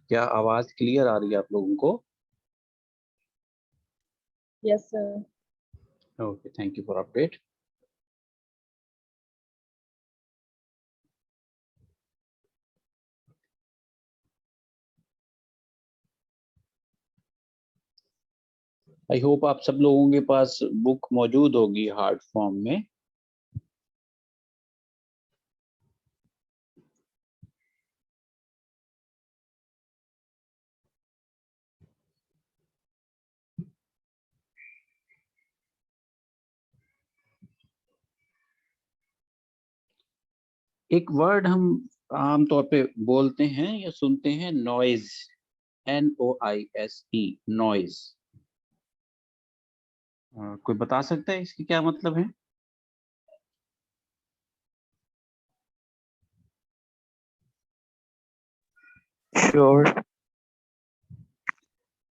क्या आवाज क्लियर आ रही है आप लोगों को? Yes, sir. Okay, thank you for update. I hope आप सब लोगों के पास बुक मौजूद होगी हार्ड फॉर्म में। एक वर्ड हम आमतौर पे बोलते हैं या सुनते हैं, नॉइज। NOISE, noise. कोई बता सकता है इसकी क्या मतलब है? Sure.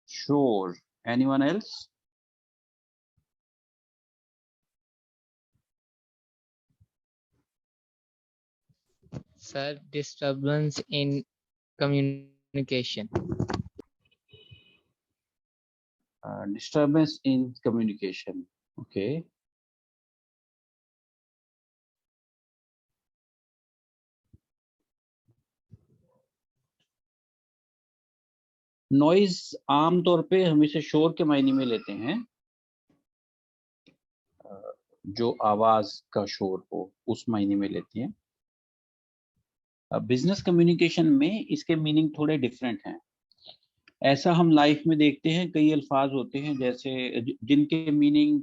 शोर। Anyone else? Sir, disturbance in communication. Disturbance in communication. Okay. Noise आमतौर पे हम इसे शोर के मायने में लेते हैं, जो आवाज का शोर हो उस मायने में लेते हैं। बिजनेस कम्युनिकेशन में इसके मीनिंग थोड़े डिफरेंट हैं। ऐसा हम लाइफ में देखते हैं, कई अल्फाज होते हैं जैसे जिनके मीनिंग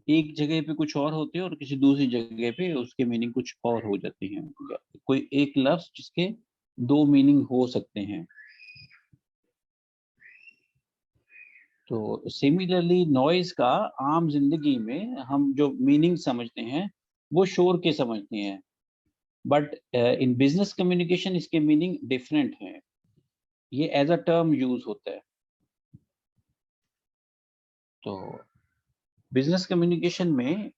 एक जगह पे कुछ और होते हैं और किसी दूसरी जगह पे उसके मीनिंग कुछ और हो जाते हैं। कोई एक लफ्ज जिसके दो मीनिंग हो सकते हैं। तो सिमिलरली नॉइज का आम जिंदगी में हम जो मीनिंग समझते हैं वो शोर के समझते हैं, बट इन बिजनेस कम्युनिकेशन इसके मीनिंग डिफरेंट हैं। ये एज अ टर्म यूज होता है। तो बिजनेस कम्युनिकेशन में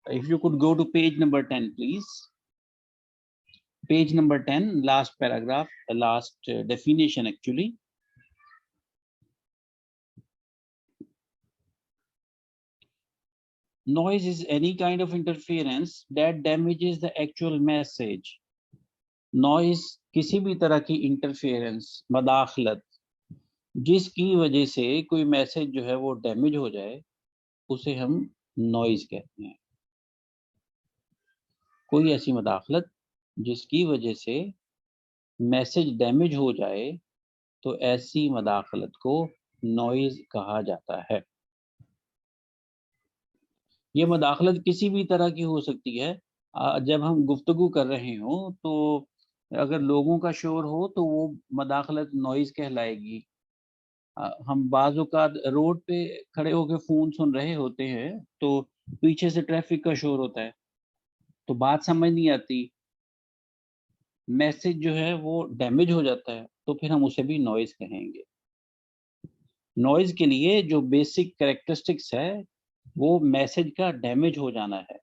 if you could go to page number 10 please. Page number 10, last paragraph, last definition actually. Noise is any kind of interference that damages the actual message. Noise किसी भी तरह की interference, मदाखलत, जिसकी वजह से कोई मैसेज जो है वो डैमेज हो जाए, उसे हम नॉइज कहते हैं। कोई ऐसी मदाखलत जिसकी वजह से मैसेज डैमेज हो जाए, तो ऐसी मदाखलत को नॉइज कहा जाता है। ये मदाखलत किसी भी तरह की हो सकती है। जब हम गुफ्तगू कर रहे हो तो अगर लोगों का शोर हो तो वो मदाखलत नॉइज कहलाएगी। हम बाज़ औक़ात रोड पे खड़े होकर फ़ोन सुन रहे होते हैं तो पीछे से ट्रैफिक का शोर होता है, तो बात समझ नहीं आती, मैसेज जो है वो डैमेज हो जाता है, तो फिर हम उसे भी नॉइज कहेंगे। नॉइज के लिए जो बेसिक कैरेक्टरिस्टिक्स है वो मैसेज का डैमेज हो जाना है।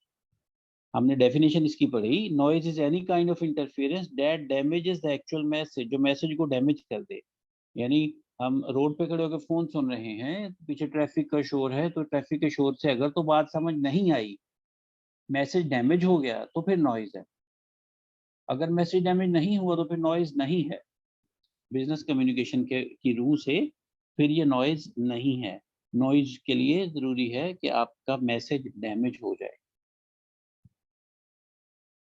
हमने डेफिनेशन इसकी पढ़ी, noise is any kind of interference that damages the actual message, जो मैसेज को डैमेज कर दे। यानी हम रोड पे खड़े होकर फोन सुन रहे हैं, पीछे ट्रैफिक का शोर है, तो ट्रैफिक के शोर से अगर तो बात समझ नहीं आई, मैसेज डैमेज हो गया, तो फिर नॉइज है। अगर मैसेज डैमेज नहीं हुआ तो फिर नॉइज नहीं है। बिजनेस कम्युनिकेशन के की रूह से फिर ये नॉइज नहीं है। नॉइज के लिए जरूरी है कि आपका मैसेज डैमेज हो जाए।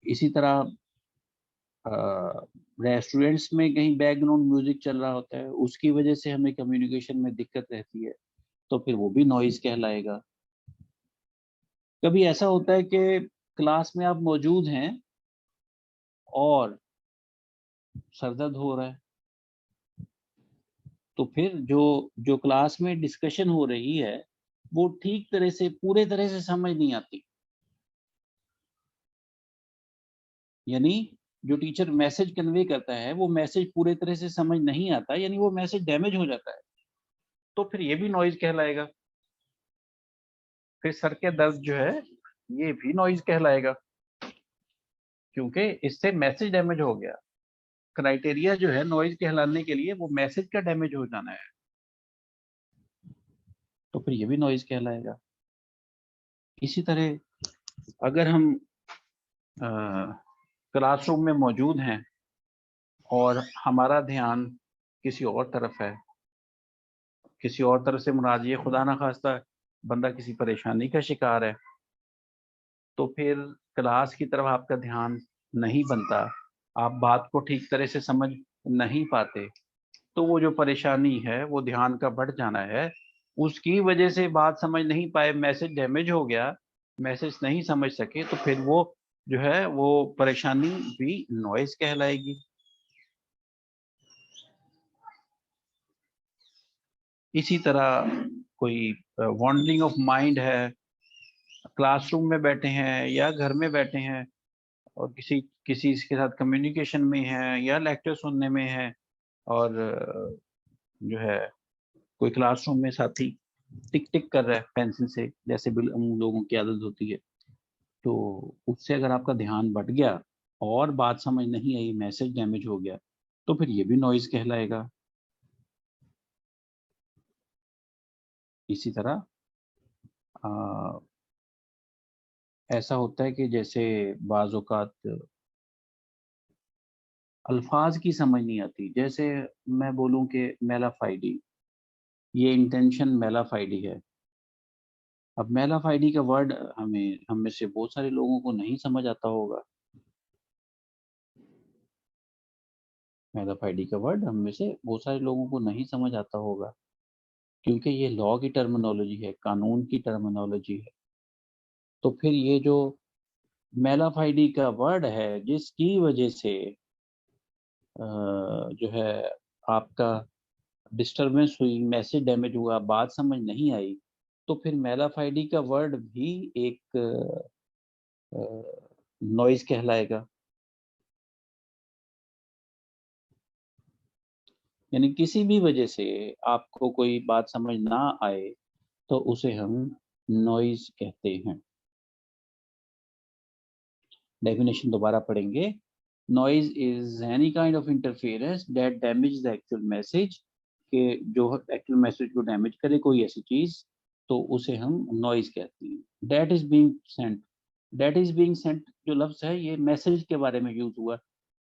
इसी तरह रेस्टोरेंट्स में कहीं बैकग्राउंड म्यूजिक चल रहा होता है, उसकी वजह से हमें कम्युनिकेशन में दिक्कत रहती है, तो फिर वो भी नॉइज कहलाएगा। कभी ऐसा होता है कि क्लास में आप मौजूद हैं और सरदर्द हो रहा है, तो फिर जो जो क्लास में डिस्कशन हो रही है वो ठीक तरह से, पूरे तरह से समझ नहीं आती। यानी जो टीचर मैसेज कन्वे करता है वो मैसेज पूरे तरह से समझ नहीं आता, यानी वो मैसेज डैमेज हो जाता है, तो फिर ये भी नॉइज कहलाएगा। फिर सर के दर्द जो है ये भी नॉइज कहलाएगा, क्योंकि इससे मैसेज डैमेज हो गया। क्राइटेरिया जो है नॉइज कहलाने के लिए वो मैसेज का डैमेज हो जाना है, तो फिर ये भी नॉइज कहलाएगा। इसी तरह अगर हम क्लासरूम में मौजूद हैं और हमारा ध्यान किसी और तरफ है, किसी और तरफ से मुराद ये खुदा ना खास्ता बंदा किसी परेशानी का शिकार है, तो फिर क्लास की तरफ आपका ध्यान नहीं बनता, आप बात को ठीक तरह से समझ नहीं पाते, तो वो जो परेशानी है वो ध्यान का बढ़ जाना है, उसकी वजह से बात समझ नहीं पाए, मैसेज डैमेज हो गया, मैसेज नहीं समझ सके, तो फिर वो जो है वो परेशानी भी नॉइज कहलाएगी। इसी तरह कोई वॉन्डरिंग ऑफ माइंड है, क्लासरूम में बैठे हैं या घर में बैठे हैं और किसी किसी के साथ कम्युनिकेशन में है या लेक्चर सुनने में है, और जो है कोई क्लासरूम में साथी टिक टिक कर रहा है पेंसिल से, जैसे हम लोगों की आदत होती है, तो उससे अगर आपका ध्यान भट गया और बात समझ नहीं आई, मैसेज डैमेज हो गया, तो फिर ये भी नॉइज कहलाएगा। इसी तरह ऐसा होता है कि जैसे बाज़ औक़ात अल्फाज की समझ नहीं आती, जैसे मैं बोलूं कि मेलाफाइडी, ये इंटेंशन मेलाफाइडी है। अब मेलाफाइडी का वर्ड हम में से बहुत सारे लोगों को नहीं समझ आता होगा। मेलाफाइडी का वर्ड हम में से बहुत सारे लोगों को नहीं समझ आता होगा, क्योंकि ये लॉ की टर्मिनोलॉजी है, कानून की टर्मिनोलॉजी है। तो फिर ये जो मेलाफाइडी का वर्ड है, जिसकी वजह से जो है आपका डिस्टरबेंस हुई, मैसेज डैमेज हुआ, बात समझ नहीं आई, तो फिर मेलाफाइडी का वर्ड भी एक नॉइज कहलाएगा। यानी किसी भी वजह से आपको कोई बात समझ ना आए तो उसे हम नॉइज कहते हैं। डेफिनेशन दोबारा पढ़ेंगे। Noise is any kind of interference that damage the actual message, के जो एक्चुअल मैसेज को डैमेज करे कोई ऐसी चीज, तो उसे हम नॉइज कहते हैं। That is being Saint, that is being Saint जो लफ्ज है ये मैसेज के बारे में यूज हुआ,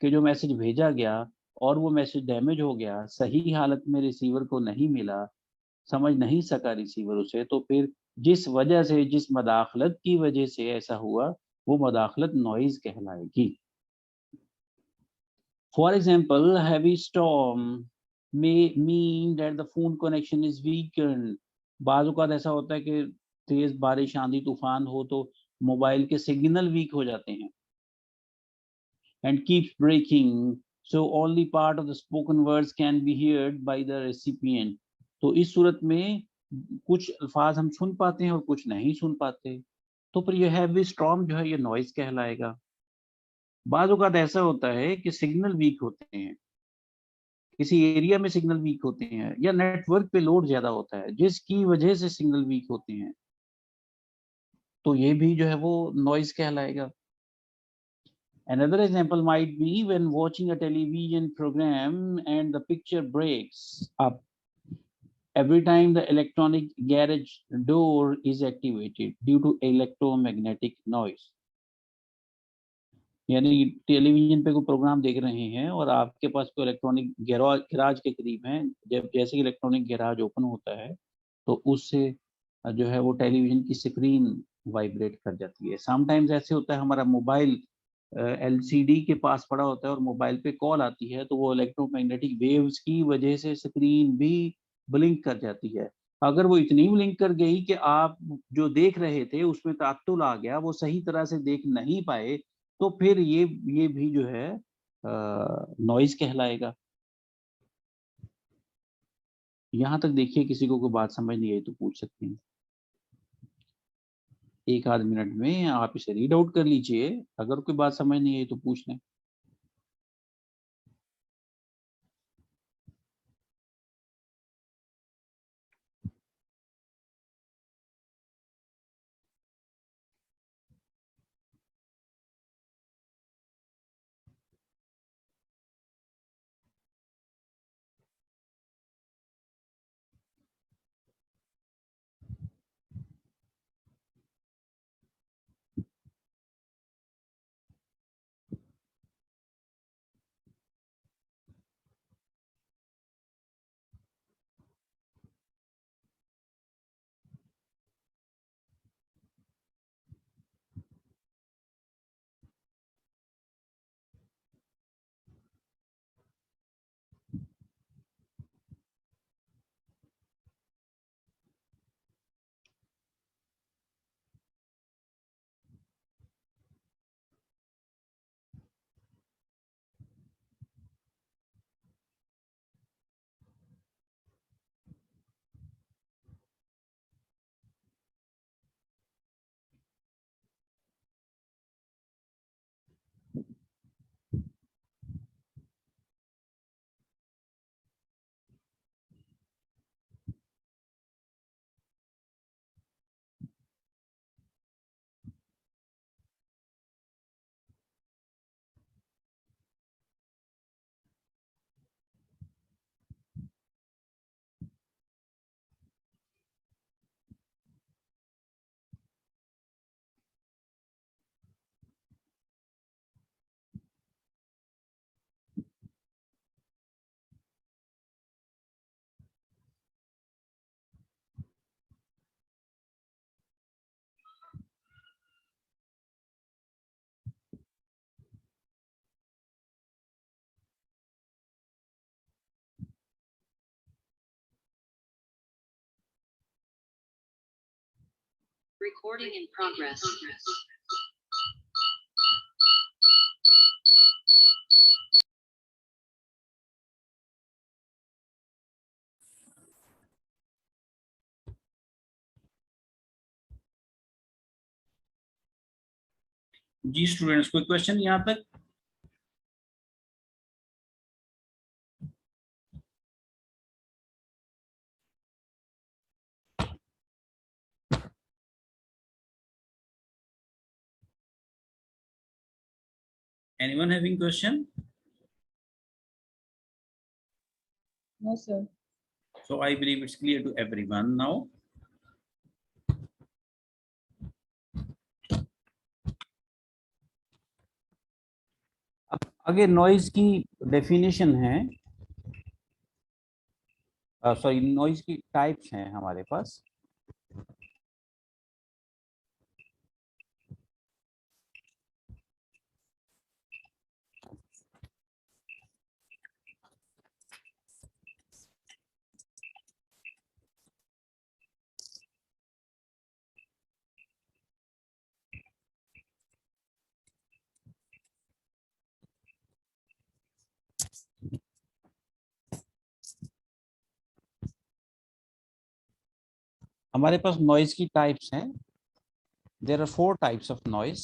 कि जो मैसेज भेजा गया और वो मैसेज डैमेज हो गया, सही हालत में रिसीवर को नहीं मिला, समझ नहीं सका रिसीवर उसे, तो फिर जिस वजह से, जिस मदाखलत की वजह से ऐसा हुआ, वो मदाखलत नॉइज कहलाएगी। For example, heavy storm may mean that the phone connection is weakened। बाज़ औक़ात ऐसा होता है कि तेज बारिश, आंधी तूफान हो तो मोबाइल के सिग्नल वीक हो जाते हैं। and keeps breaking, so only part of the spoken words can be heard by the recipient। तो इस सूरत में कुछ अल्फाज हम सुन पाते हैं और कुछ नहीं सुन पाते, तो फिर ये हैवी स्टॉर्म जो है ये नॉइज कहलाएगा। बाज़ औक़ात ऐसा होता है कि सिग्नल वीक होते हैं, किसी एरिया में सिग्नल वीक होते हैं, या नेटवर्क पे लोड ज्यादा होता है जिसकी वजह से सिग्नल वीक होते हैं, तो ये भी जो है वो नॉइज कहलाएगा। Another example might be when watching a television program and the picture breaks up every time the electronic garage door is activated due to electromagnetic noise। यानी टेलीविजन पे कोई प्रोग्राम देख रहे हैं और आपके पास कोई इलेक्ट्रॉनिक गैराज के करीब है, जब जैसे इलेक्ट्रॉनिक गैराज ओपन होता है तो उससे जो है वो टेलीविजन की स्क्रीन वाइब्रेट कर जाती है। समटाइम्स ऐसे होता है हमारा मोबाइल एलसीडी के पास पड़ा होता है और मोबाइल पे कॉल आती है, तो वो इलेक्ट्रोमैग्नेटिक वेव्स की वजह से स्क्रीन भी ब्लिंक कर जाती है। अगर वो इतनी ब्लिंक कर गई कि आप जो देख रहे थे उसमें तात्तुल आ गया, वो सही तरह से देख नहीं पाए, तो फिर ये भी जो है नॉइज कहलाएगा। यहाँ तक देखिए, किसी को कोई बात समझ नहीं आई तो पूछ सकते हैं। एक आध मिनट में आप इसे रीड आउट कर लीजिए, अगर कोई बात समझ नहीं आई तो पूछ लें। Recording in progress. जी स्टूडेंट्स, कोई क्वेश्चन यहाँ तक? Anyone having question? No, sir. So I believe it's clear to everyone now. अब आगे नॉइज की डेफिनेशन है, सॉरी नॉइज की टाइप्स हैं हमारे पास। हमारे पास नॉइज की टाइप्स हैं। There are 4 types of noise.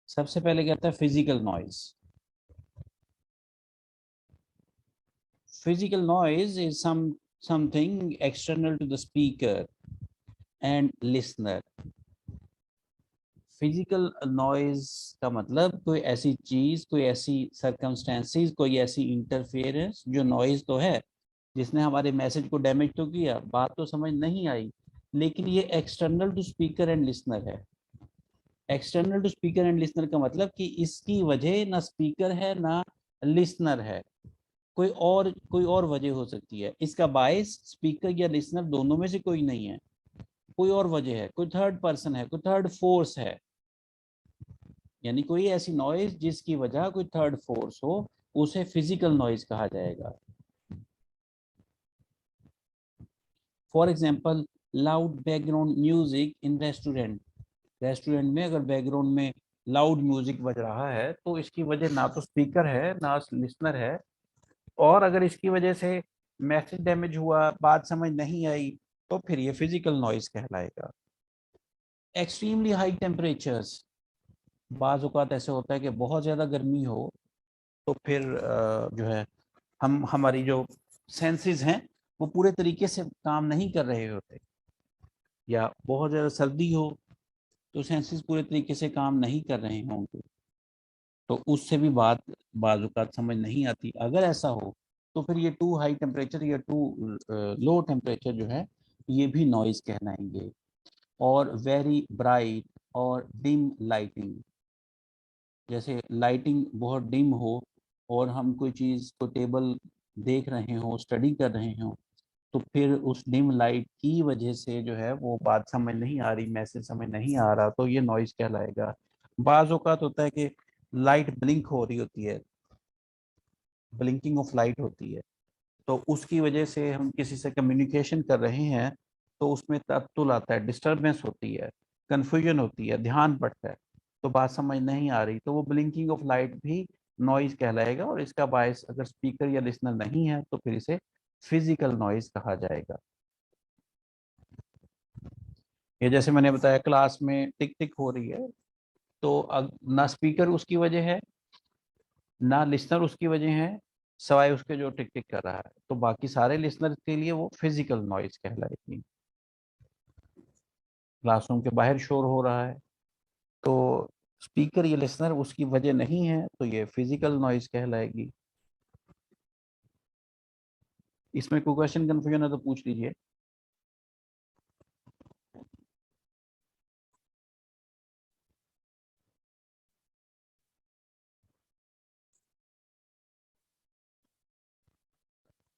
सबसे पहले कहता है physical noise. Physical noise is something external to the speaker and listener. Physical noise का मतलब कोई ऐसी चीज, कोई ऐसी सर्कमस्टेंसेस, कोई ऐसी इंटरफेरेंस जो नॉइज तो है, जिसने हमारे मैसेज को डैमेज तो किया, बात तो समझ नहीं आई, लेकिन ये external to speaker and listener है। External to speaker and listener का मतलब कि इसकी वजह ना स्पीकर है ना लिसनर है, कोई और वजह हो सकती है। इसका बायस स्पीकर या लिसनर दोनों में से कोई नहीं है, कोई और वजह है, कोई थर्ड पर्सन है, कोई थर्ड फोर्स है। यानी कोई ऐसी नॉइज जिसकी वजह कोई थर्ड फोर्स हो, उसे फिजिकल नॉइज कहा जाएगा। For example loud background music in restaurant. Restaurant में अगर बैकग्राउंड में लाउड म्यूजिक बज रहा है तो इसकी वजह ना तो स्पीकर है ना लिसनर है, और अगर इसकी वजह से मैसेज डैमेज हुआ, बात समझ नहीं आई, तो फिर ये फिजिकल नॉइज कहलाएगा। Extremely high temperatures. बाज़ औक़ात ऐसे होता है कि बहुत ज़्यादा गर्मी हो तो फिर जो है हमारी जो सेंसेस हैं वो पूरे तरीके से काम नहीं कर रहे होते, या बहुत ज़्यादा सर्दी हो तो सेंसेस पूरे तरीके से काम नहीं कर रहे होंगे, तो उससे भी बाज़ औक़ात समझ नहीं आती। अगर ऐसा हो तो फिर ये टू हाई टेम्परेचर या टू लो टेम्परेचर जो है ये भी नॉइज़ कहलाएंगे। और वेरी ब्राइट और डिम लाइटिंग, जैसे लाइटिंग बहुत डिम हो और हम कोई चीज़ को टेबल देख रहे हो, स्टडी कर रहे हो, तो फिर उस डिम लाइट की वजह से जो है वो बात समझ नहीं आ रही, मैसेज समझ नहीं आ रहा, तो ये नॉइज कहलाएगा। बाज़ औक़ात होता है कि लाइट ब्लिंक हो रही होती है, ब्लिंकिंग ऑफ लाइट होती है, तो उसकी वजह से हम किसी से कम्युनिकेशन कर रहे हैं तो उसमें तत्तुल आता है, डिस्टर्बेंस होती है, कन्फ्यूजन होती है, ध्यान बढ़ता है, तो बात समझ नहीं आ रही, तो वो ब्लिंकिंग ऑफ लाइट भी नॉइज कहलाएगा। और इसका बायस अगर स्पीकर या लिसनर नहीं है तो फिर इसे फिजिकल नॉइज कहा जाएगा। ये जैसे मैंने बताया क्लास में टिक टिक हो रही है, तो ना स्पीकर उसकी वजह है ना लिसनर उसकी वजह है, सवाए उसके जो टिक टिक कर रहा है, तो बाकी सारे लिसनर के लिए वो फिजिकल नॉइज कहलाएगी। क्लासरूम के बाहर शोर हो रहा है तो स्पीकर या लिसनर उसकी वजह नहीं है, तो ये फिजिकल नॉइज कहलाएगी। इसमें कोई क्वेश्चन कंफ्यूजन है तो पूछ लीजिए।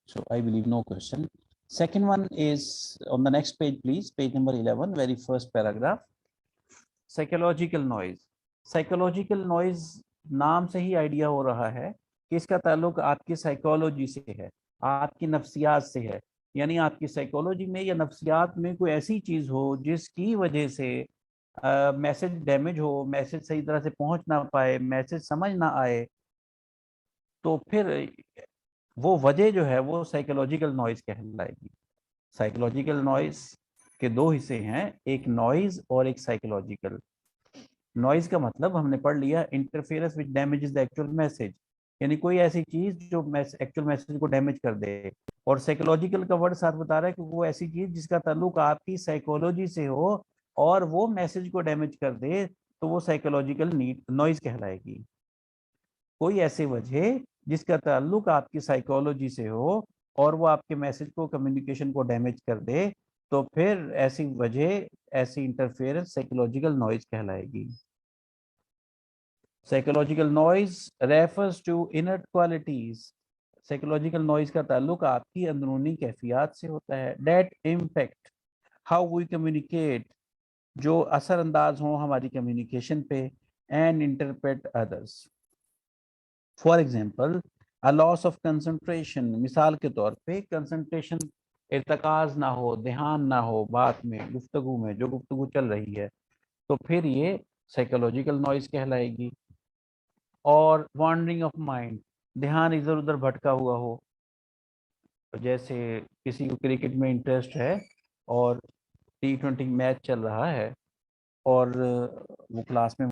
So I believe no question. Second one is on the next page, please. Page number 11, very first paragraph. Psychological noise. Psychological noise नाम से ही आइडिया हो रहा है कि इसका ताल्लुक आपकी साइकोलॉजी से है, आपकी नफ्सियात से है, यानी आपकी साइकोलॉजी में या नफ्सियात में कोई ऐसी चीज हो जिसकी वजह से मैसेज डैमेज हो, मैसेज सही तरह से पहुंच ना पाए, मैसेज समझ ना आए, तो फिर वो वजह जो है वो साइकोलॉजिकल नॉइज कहलाएगी। साइकोलॉजिकल नॉइज के दो हिस्से हैं, एक नॉइज और एक साइकोलॉजिकल। नॉइज का मतलब हमने पढ़ लिया, interference which damages the actual message, यानी कोई ऐसी चीज जो एक्चुअल मैसेज को डैमेज कर दे। और साइकोलॉजिकल का वर्ड साथ बता रहा है कि वो ऐसी चीज जिसका ताल्लुक आपकी साइकोलॉजी से हो और वो मैसेज को डैमेज कर दे, तो वो साइकोलॉजिकल नॉइज कहलाएगी। कोई ऐसी वजह जिसका ताल्लुक आपकी साइकोलॉजी से हो और वो आपके मैसेज को, कम्युनिकेशन को डैमेज कर दे, तो फिर ऐसी वजह, ऐसी इंटरफेरेंस साइकोलॉजिकल नॉइज कहलाएगी। Psychological noise refers to inner qualities. Psychological noise का ताल्लुक आपकी अंदरूनी कैफियत से होता है, that impact how we communicate, जो असरअंदाज हो हमारी कम्युनिकेशन पे, and interpret others. For example a loss of concentration, मिसाल के तौर पे कंसंट्रेशन, इर्तकाज ना हो, ध्यान ना हो बात में, गुफ्तगू में, जो गुफ्तगू चल रही है, तो फिर ये साइकोलॉजिकल नॉइज कहलाएगी। और वॉन्डरिंग ऑफ माइंड, ध्यान इधर उधर भटका हुआ हो, जैसे किसी को क्रिकेट में इंटरेस्ट है और T20 मैच चल रहा है और वो क्लास में,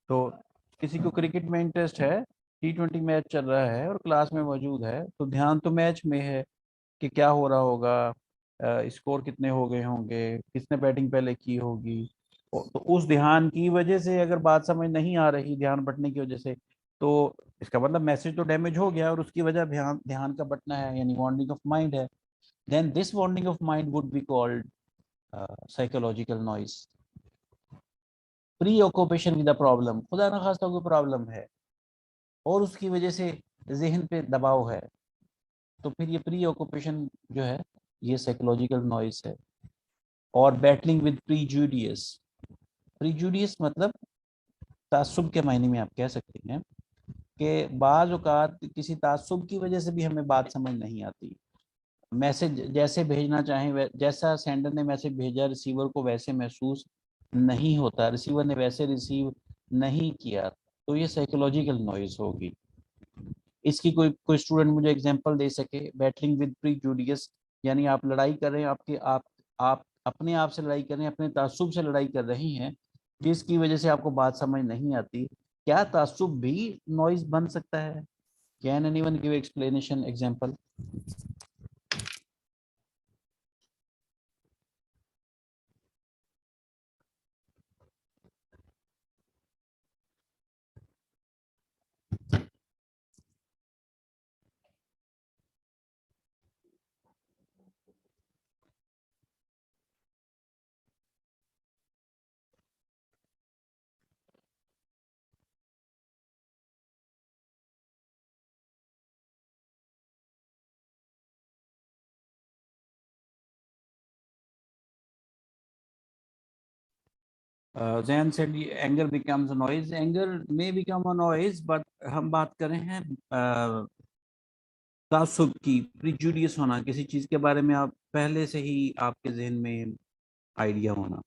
तो किसी को क्रिकेट में इंटरेस्ट है, T20 मैच चल रहा है और क्लास में मौजूद है, तो ध्यान तो मैच में है कि क्या हो रहा होगा, स्कोर कितने हो गए होंगे, किसने बैटिंग पहले की होगी। तो उस ध्यान की वजह से अगर बात समझ नहीं आ रही, ध्यान बटने की वजह से, तो इसका मतलब मैसेज तो डैमेज हो गया और उसकी वजह ध्यान ध्यान का बटना है, यानी वॉन्डिंग ऑफ माइंड है। Then this wandering of mind would be called psychological noise. Preoccupation with the problem, खुदा ना खास्ता कोई प्रॉब्लम है और उसकी वजह से जहन पे दबाव है, तो फिर ये प्री ऑक्यूपेशन जो है ये साइकोलॉजिकल नॉइज है। और बैटलिंग विद प्रीजुडियस, प्रीजुडियस मतलब तासुब के मायने में आप कह सकते हैं कि बाज़ औक़ात किसी तासुब की वजह से भी हमें बात समझ नहीं आती। मैसेज जैसे भेजना चाहें, जैसा सेंडर ने मैसेज भेजा रिसीवर को वैसे महसूस नहीं होता, रिसीवर ने वैसे रिसीव नहीं किया, तो ये साइकोलॉजिकल नॉइज होगी। इसकी कोई कोई स्टूडेंट मुझे एग्जांपल दे सके, बैटलिंग विद प्रीजुडियस, यानी आप लड़ाई कर रहे हैं, आपके आप अपने आप से लड़ाई कर रहे हैं, अपने तासुब से लड़ाई कर रही हैं, जिसकी वजह से आपको बात समझ नहीं आती। क्या तासुब भी नॉइज बन सकता है? Can anyone give explanation, example? Jain said anger becomes a noise, anger may become a noise, but हम बात कर रहे हैं तासुब की, प्रिजुडियस होना, किसी चीज के बारे में आप पहले से ही आपके जहन में आइडिया होना।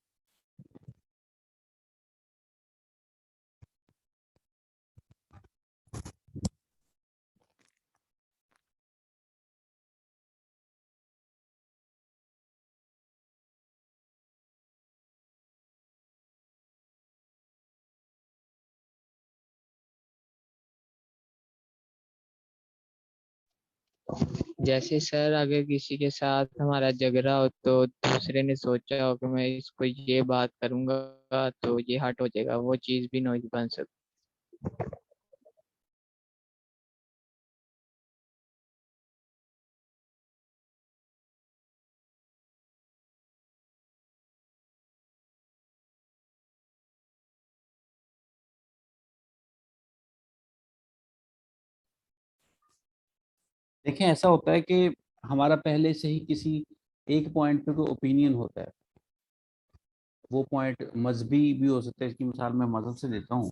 जैसे सर अगर किसी के साथ हमारा झगड़ा हो तो दूसरे ने सोचा हो कि मैं इसको ये बात करूंगा तो ये हट हो जाएगा, वो चीज भी नॉइज बन सकती। देखें, ऐसा होता है कि हमारा पहले से ही किसी एक पॉइंट पे कोई ओपिनियन होता है, वो पॉइंट मजहबी भी हो सकता है। इसकी मिसाल मैं मजहब से देता हूँ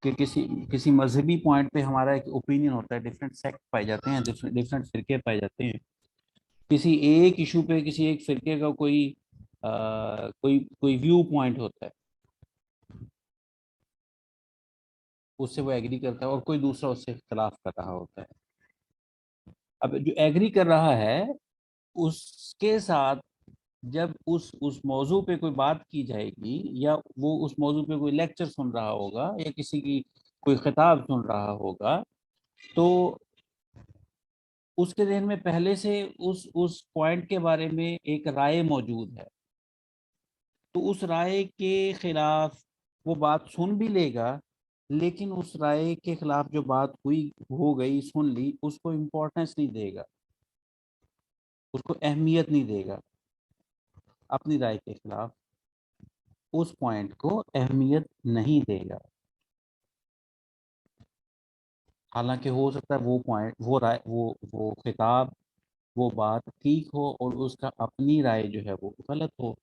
कि किसी किसी मजहबी पॉइंट पे हमारा एक ओपिनियन होता है, डिफरेंट सेक्ट पाए जाते हैं, डिफरेंट डिफरेंट फिरके पाए जाते हैं। किसी एक इशू पे किसी एक फिरके का कोई कोई व्यू पॉइंट होता है, उससे वो एग्री करता है, और कोई दूसरा उससे इख्तलाफ कर रहा होता है। अब जो एग्री कर रहा है उसके साथ जब उस मौजू पे कोई बात की जाएगी, या वो उस मौजू पे कोई लेक्चर सुन रहा होगा या किसी की कोई खिताब सुन रहा होगा, तो उसके जहन में पहले से उस पॉइंट के बारे में एक राय मौजूद है। तो उस राय के खिलाफ वो बात सुन भी लेगा, लेकिन उस राय के खिलाफ जो बात हुई हो गई सुन ली, उसको इम्पोर्टेंस नहीं देगा, उसको अहमियत नहीं देगा। अपनी राय के खिलाफ उस पॉइंट को अहमियत नहीं देगा। हालांकि हो सकता है वो पॉइंट, वो राय, वो खिताब, वो बात ठीक हो और उसका अपनी राय जो है वो गलत हो,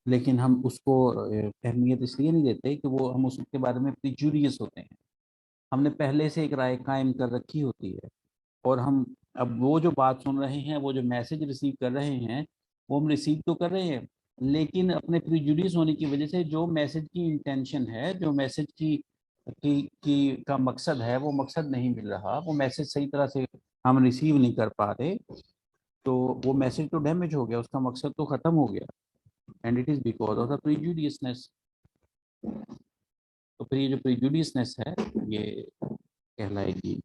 लेकिन हम उसको अहमियत इसलिए नहीं देते कि वो हम उसके बारे में प्रिजुडियस होते हैं। हमने पहले से एक राय कायम कर रखी होती है, और हम अब वो जो बात सुन रहे हैं, वो जो मैसेज रिसीव कर रहे हैं, वो हम रिसीव तो कर रहे हैं, लेकिन अपने प्रिजुडिस होने की वजह से जो मैसेज की इंटेंशन है, जो मैसेज की का मकसद है, वो मकसद नहीं मिल रहा, वो मैसेज सही तरह से हम रिसीव नहीं कर पा रहे, तो वो मैसेज तो डैमेज हो गया, उसका मकसद तो खत्म हो गया। And it is because of the prejudiciousness. तो फिर ये जो प्रिजुडियसनेस है, ये कहलाएगी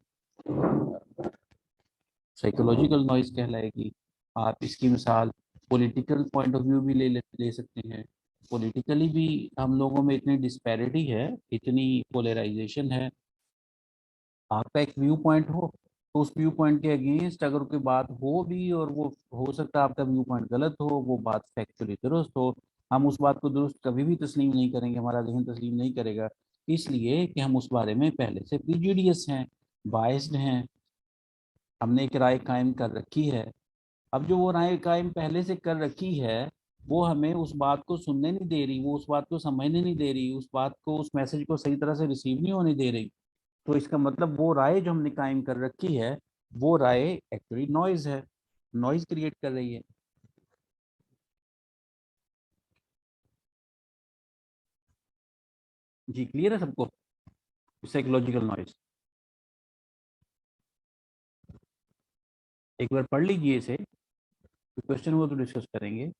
साइकोलॉजिकल नॉइज कहलाएगी। आप इसकी मिसाल पॉलिटिकल पॉइंट ऑफ व्यू भी ले सकते हैं। पॉलिटिकली भी हम लोगों में इतनी डिस्पैरिटी है, इतनी पोलराइजेशन है। आपका एक व्यू पॉइंट हो, तो उस व्यू पॉइंट के अगेंस्ट अगर कोई बात हो भी, और वो हो सकता है आपका व्यू पॉइंट गलत हो, वो बात फैक्चुअली दुरुस्त हो, हम उस बात को दुरुस्त कभी भी तस्लीम नहीं करेंगे, हमारा जहन तस्लीम नहीं करेगा, इसलिए कि हम उस बारे में पहले से प्रीजुडियस हैं, बायस्ड हैं, हमने एक राय कायम कर रखी है। अब जो वो राय कायम पहले से कर रखी है, वो हमें उस बात को सुनने नहीं दे रही, वो उस बात को समझने नहीं दे रही, उस बात को, उस मैसेज को सही तरह से रिसीव नहीं होने दे रही। तो इसका मतलब वो राय जो हमने कायम कर रखी है, वो राय एक्चुअली नॉइज है, नॉइज क्रिएट कर रही है। जी क्लियर है सबको? साइकोलॉजिकल नॉइज एक बार पढ़ लीजिए इसे, क्वेश्चन वो तो डिस्कस करेंगे।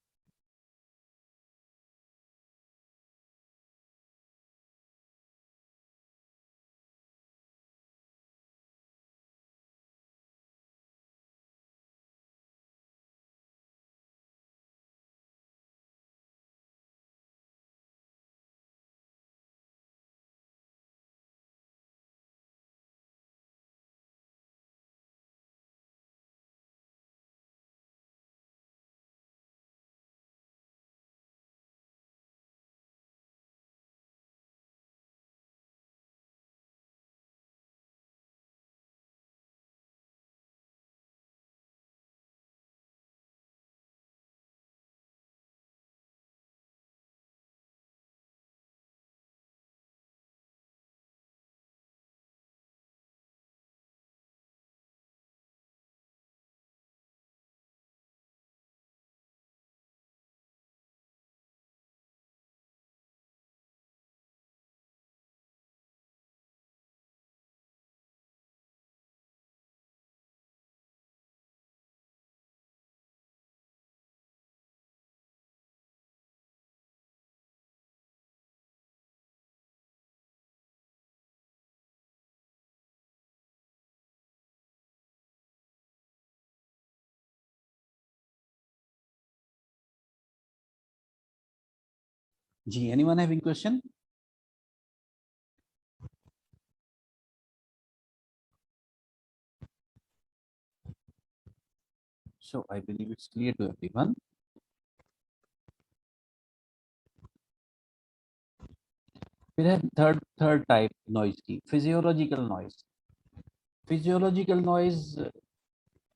जी anyone having question? So I believe it's clear to everyone. फिर है थर्ड थर्ड टाइप नॉइज की, फिजियोलॉजिकल नॉइज। फिजियोलॉजिकल नॉइज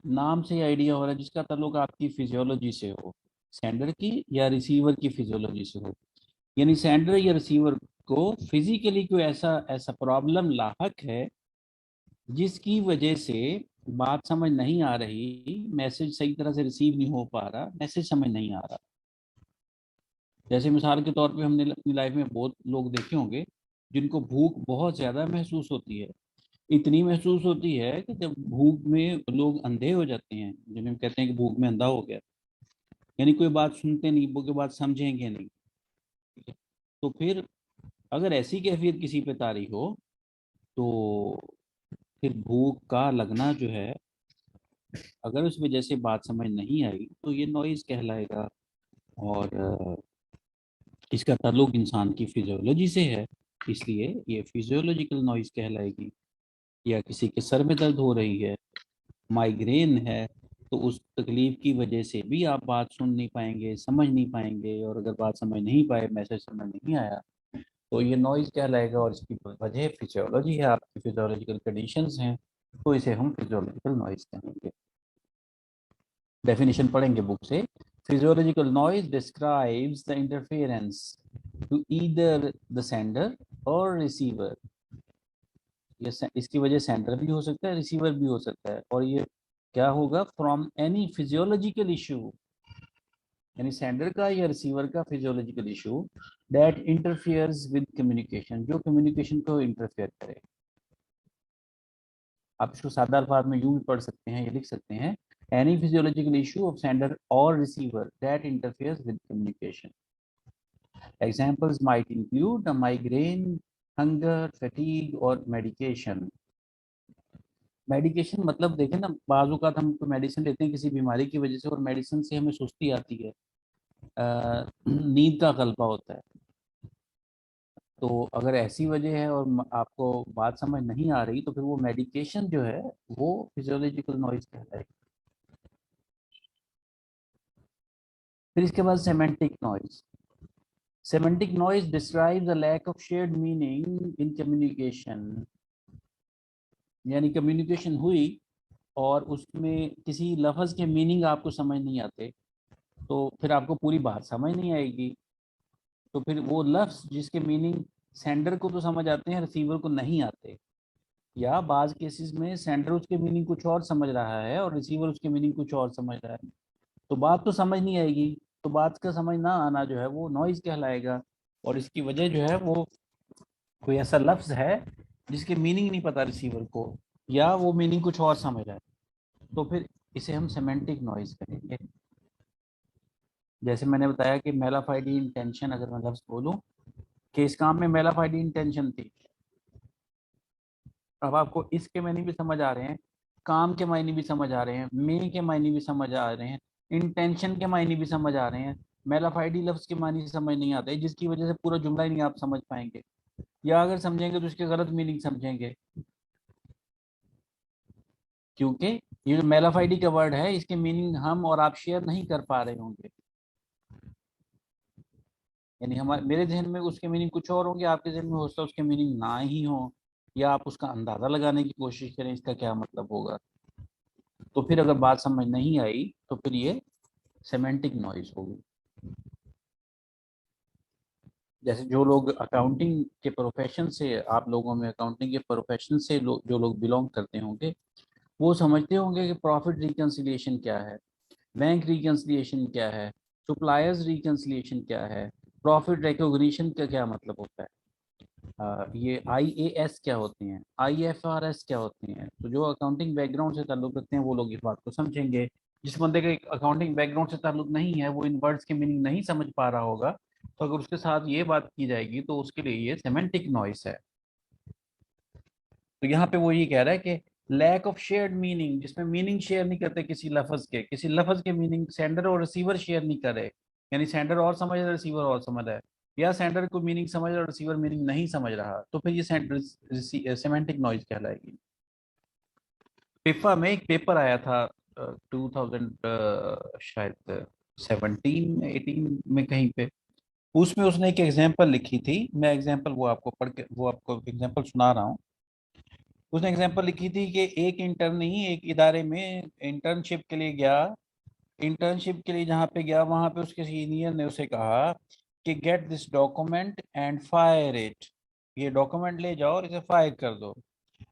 नाम से आइडिया हो रहा है जिसका ताल्लुक आपकी फिजियोलॉजी से हो, सेंडर की या रिसीवर की फिजियोलॉजी से हो, यानी सेंडर या रिसीवर को फिजिकली कोई ऐसा ऐसा प्रॉब्लम लाहक है जिसकी वजह से बात समझ नहीं आ रही, मैसेज सही तरह से रिसीव नहीं हो पा रहा, मैसेज समझ नहीं आ रहा। जैसे मिसाल के तौर पे हमने अपनी लाइफ में बहुत लोग देखे होंगे जिनको भूख बहुत ज़्यादा महसूस होती है, इतनी महसूस होती है कि जब भूख में लोग अंधे हो जाते हैं, जिन्हें कहते हैं कि भूख में अंधा हो गया, यानी कोई बात सुनते नहीं, वो कोई बात समझेंगे नहीं। तो फिर अगर ऐसी कैफियत किसी पे तारी हो तो फिर भूख का लगना जो है, अगर उस वजह से बात समझ नहीं आई तो ये नॉइज कहलाएगा। और इसका ताल्लुक इंसान की फिजियोलॉजी से है, इसलिए ये फिजियोलॉजिकल नॉइज कहलाएगी। या किसी के सर में दर्द हो रही है, माइग्रेन है, तो उस तकलीफ की वजह से भी आप बात सुन नहीं पाएंगे, समझ नहीं पाएंगे, और अगर बात समझ नहीं पाए, मैसेज समझ नहीं आया, तो ये नॉइज कहलाएगा। और इसकी वजह फिजियोलॉजी है, आपकी फिजियोलॉजिकल कंडीशंस हैं, तो इसे हम फिजियोलॉजिकल नॉइज कहेंगे। डेफिनेशन पढ़ेंगे बुक से। Physiological noise describes the interference to either the sender और रिसीवर। ये इसकी वजह सेंडर भी हो सकता है, रिसीवर भी हो सकता है। और ये क्या होगा? फ्रॉम एनी फिजियोलॉजिकल इशू, यानी सेंडर का या रिसीवर का physiological issue that interferes with communication, जो कम्युनिकेशन को इंटरफेयर करे। आप इसको सादा अल्फाज में यूं भी पढ़ सकते हैं, ये लिख सकते हैं, any physiological issue of sender और receiver that interferes with communication. Examples might include migraine, hunger, fatigue और मेडिकेशन। मेडिकेशन मतलब देखें ना, बाजू का हम तो मेडिसिन लेते हैं किसी बीमारी की वजह से, और मेडिसिन से हमें सुस्ती आती है, नींद का गलबा होता है। तो अगर ऐसी वजह है और आपको बात समझ नहीं आ रही, तो फिर वो मेडिकेशन जो है वो फिजियोलॉजिकल नॉइज कहलाएगी। फिर इसके बाद semantic noise. Semantic noise describes the lack of shared meaning in communication, यानी कम्युनिकेशन हुई और उसमें किसी लफ्ज़ के मीनिंग आपको समझ नहीं आते, तो फिर आपको पूरी बात समझ नहीं आएगी। तो फिर वो लफ्ज़ जिसके मीनिंग सेंडर को तो समझ आते हैं, रिसीवर को नहीं आते, या बाज़ केसेस में सेंडर उसके मीनिंग कुछ और समझ रहा है और रिसीवर उसके मीनिंग कुछ और समझ रहा है, तो बात तो समझ नहीं आएगी। तो बात का समझ ना आना जो है वो नॉइज़ कहलाएगा। और इसकी वजह जो है वो कोई ऐसा लफ्ज़ है जिसके मीनिंग नहीं पता रिसीवर को, या वो मीनिंग कुछ और समझ रहा है, तो फिर इसे हम सेमेंटिक नॉइज़ कहेंगे। जैसे मैंने बताया कि मेलाफाइडी इंटेंशन, अगर मैं लफ्ज़ बोलूँ कि इस काम में मेलाफाइडी इंटेंशन थी, अब आपको इसके मायने भी समझ आ रहे हैं, काम के मायने भी समझ आ रहे हैं, मे के मायने भी समझ आ रहे हैं, इंटेंशन के मायने भी समझ आ रहे हैं, मेलाफाइडी लफ्ज़ के मायने समझ नहीं आते, जिसकी वजह से पूरा जुमला ही नहीं आप समझ पाएंगे, या अगर समझेंगे तो उसके गलत मीनिंग समझेंगे, क्योंकि ये जो मेलाफाइडी का वर्ड है इसके मीनिंग हम और आप शेयर नहीं कर पा रहे होंगे। यानी हमारे मेरे जहन में उसके मीनिंग कुछ और होंगे, आपके जहन में हो सकता है उसके मीनिंग ना ही हो, या आप उसका अंदाज़ा लगाने की कोशिश करें इसका क्या मतलब होगा। तो फिर अगर बात समझ नहीं आई तो फिर ये सेमेंटिक नॉइज होगी। जैसे जो लोग अकाउंटिंग के प्रोफेशन से, आप लोगों में अकाउंटिंग के प्रोफेशन से जो लोग बिलोंग करते होंगे, वो समझते होंगे कि प्रॉफिट रिकन्सिलिएशन क्या है, बैंक रिकन्सिलिएशन क्या है, सप्लायर्स रिकन्सिलिएशन क्या है, प्रॉफिट रिकॉग्निशन का क्या मतलब होता है, ये IAS क्या होते हैं, IFRS क्या होते हैं। तो जो अकाउंटिंग बैकग्राउंड से ताल्लुक़ रखते हैं वो लोग इस बात को समझेंगे। जिस बंदे का अकाउंटिंग बैकग्राउंड से ताल्लुक़ नहीं है, वो इन वर्ड्स के मीनिंग नहीं समझ पा रहा होगा, तो अगर उसके साथ ये बात की जाएगी तो उसके लिए ये सेमेंटिक नॉइस है। तो यहाँ पे वो ये कह रहा है कि लैक ऑफ शेयर्ड मीनिंग, जिसमें मीनिंग शेयर नहीं करते किसी लफ्ज़ के, किसी लफ्ज़ के मीनिंग सेंडर और रिसीवर शेयर नहीं करे, यानी सेंडर और समझ रहा है, रिसीवर और समझ रहा है, या सेंडर को मीनिंग समझ रहा है और रिसीवर मीनिंग नहीं समझ रहा, तो फिर ये सेमेंटिक नॉइज कहलाएगी। पेपर में एक पेपर आया था 2000 शायद 17-18 में कहीं पे, उसमें उसने एक एग्जांपल लिखी थी। मैं एग्जांपल वो आपको पढ़ के वो आपको एग्जांपल सुना रहा हूँ। उसने एग्जांपल लिखी थी कि एक इंटर्न ही एक इदारे में इंटर्नशिप के लिए गया। इंटर्नशिप के लिए जहाँ पे गया वहां पे उसके सीनियर ने उसे कहा कि get this document and fire it, ये डॉक्यूमेंट ले जाओ और इसे फायर कर दो।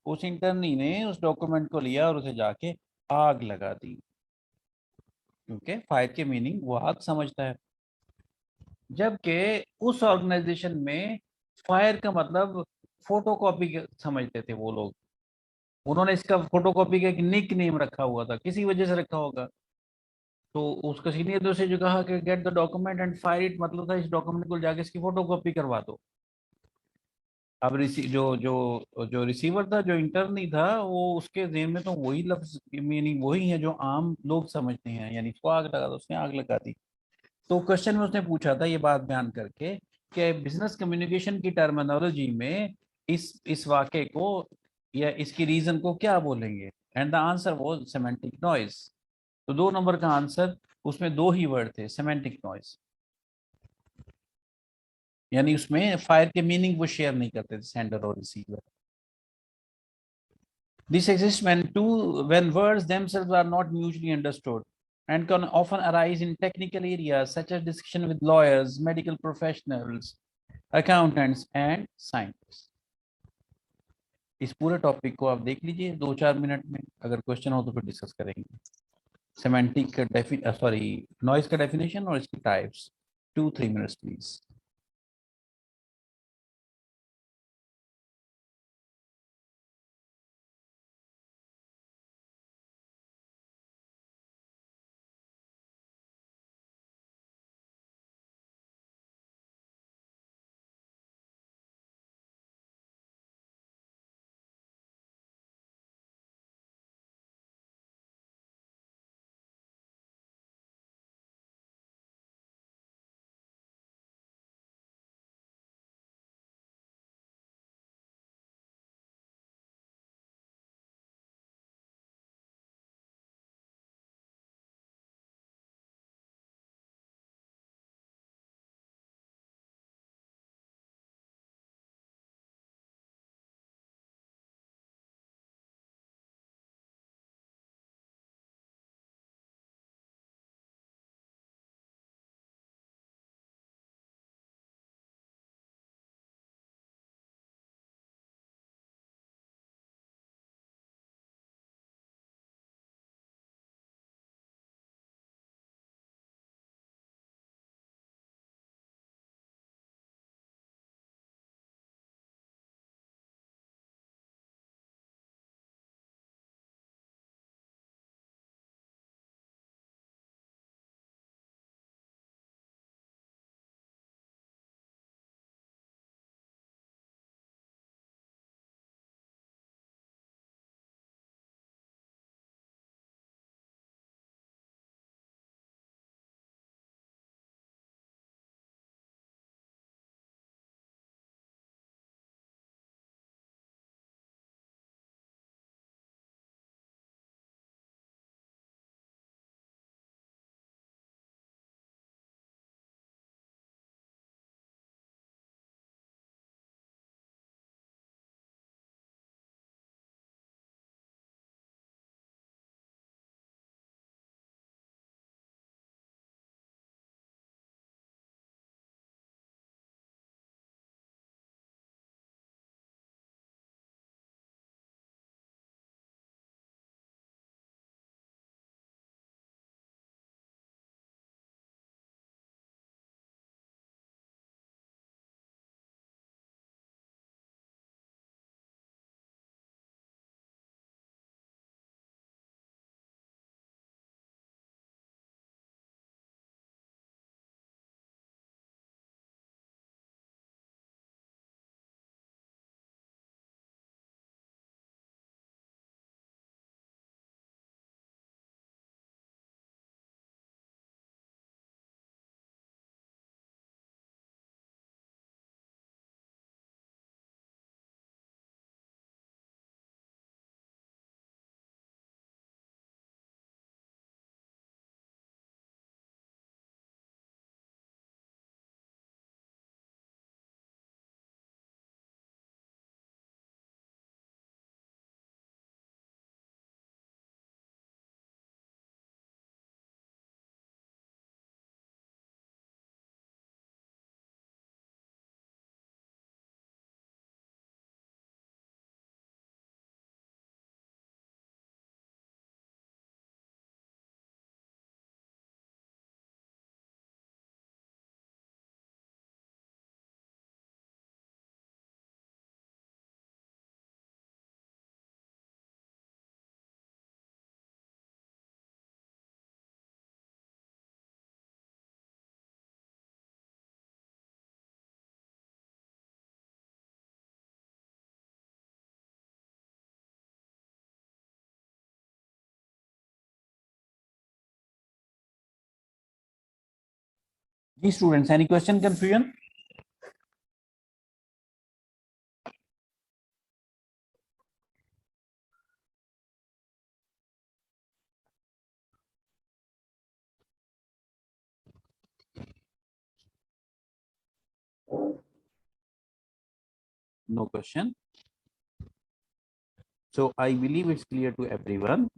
उस इंटर्नी ने उस डॉक्यूमेंट को लिया और उसे जाके आग लगा दी, क्योंकि फायर के मीनिंग वो आग समझता है। जबकि उस ऑर्गेनाइजेशन में फायर का मतलब फोटोकॉपी समझते थे वो लोग। उन्होंने इसका फोटोकॉपी का एक निक नेम रखा हुआ था, किसी वजह से रखा होगा। तो उसका सीनियर दोस्त जो कहा कि get the document and fire it, मतलब था इस डॉक्यूमेंट को जाके इसकी फोटोकॉपी करवा दो। अब जो जो जो रिसीवर था, जो इंटर्नी था, वो उसके जेहन में तो वही लफ्ज मीनिंग वही है जो आम लोग समझते हैं, यानी इसको आग लगा दो, उसने आग लगा दी। तो क्वेश्चन में उसने पूछा था ये बात बयान करके कि बिजनेस कम्युनिकेशन की टर्मिनोलॉजी में इस वाक्य को या इसकी रीजन को क्या बोलेंगे। And the answer was semantic noise. तो 2 नंबर का आंसर, उसमें 2 ही वर्ड थे, सेमेंटिक नॉइज, यानी उसमें फायर के मीनिंग वो शेयर नहीं करते थे सेंडर और receiver. This exists when words themselves are not mutually understood and can often arise in technical areas such as discussion with lawyers, medical professionals, accountants and scientists. इस पूरे topic को आप देख लीजिए 2-4 मिनट में, अगर क्वेश्चन हो तो फिर डिस्कस करेंगे। सेमेंटिक का नॉइज का डेफिनेशन और इसकी टाइप्स। 2-3 minutes please. जी students, any question, confusion? No question. So I believe it's clear to everyone.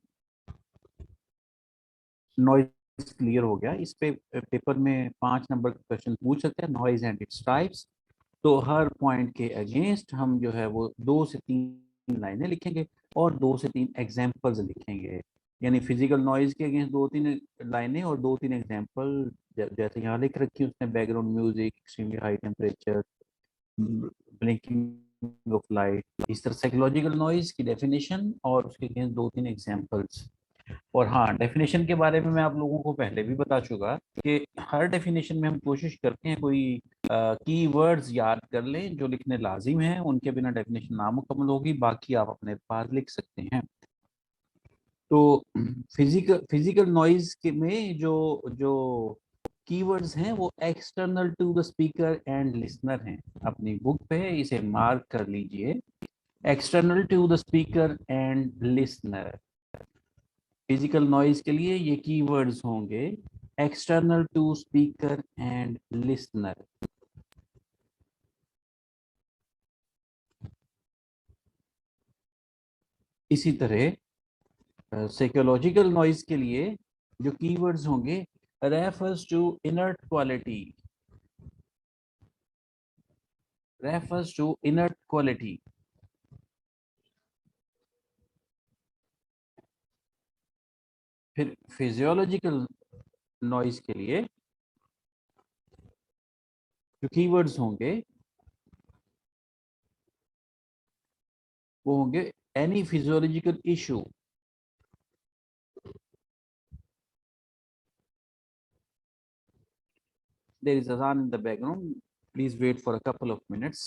Noise clear हो गया। इस पे पेपर में 5 नंबर का क्वेश्चन पूछ सकते हैं, नॉइज एंड इट्स टाइप्स। तो हर पॉइंट के अगेंस्ट हम जो है वो 2 से 3 लाइनें लिखेंगे और 2 से 3 एग्जाम्पल्स लिखेंगे। यानी फिजिकल नॉइज के अगेंस्ट 2-3 लाइनें और 2-3 एग्जाम्पल, जैसे यहाँ लिख रखी है उसने, background music, extremely high temperature, blinking of light. इस तरह साइकोलॉजिकल नॉइज की डेफिनेशन और उसके अगेंस्ट 2-3 एग्जाम्पल्स। और हाँ, डेफिनेशन के बारे में मैं आप लोगों को पहले भी बता चुका कि हर डेफिनेशन में हम कोशिश करते हैं कोई की वर्ड्स याद कर लें जो लिखने लाजिम है, उनके बिना डेफिनेशन नामुकम्मल होगी, बाकी आप अपने पास लिख सकते हैं। तो फिजिकल नॉइज के में जो जो कीवर्ड्स हैं वो external to the speaker and listener हैं। अपनी बुक पे इसे मार्क कर लीजिए, external to the speaker and listener. Physical noise के लिए ये कीवर्ड्स होंगे external to speaker and listener. इसी तरह साइकोलॉजिकल नॉइज के लिए जो कीवर्ड्स होंगे refers to inert quality, refers to inert quality. फिर फिजियोलॉजिकल नॉइज के लिए जो कीवर्ड्स होंगे वो होंगे any physiological issue. There is azan in the background. Please wait for a couple of minutes.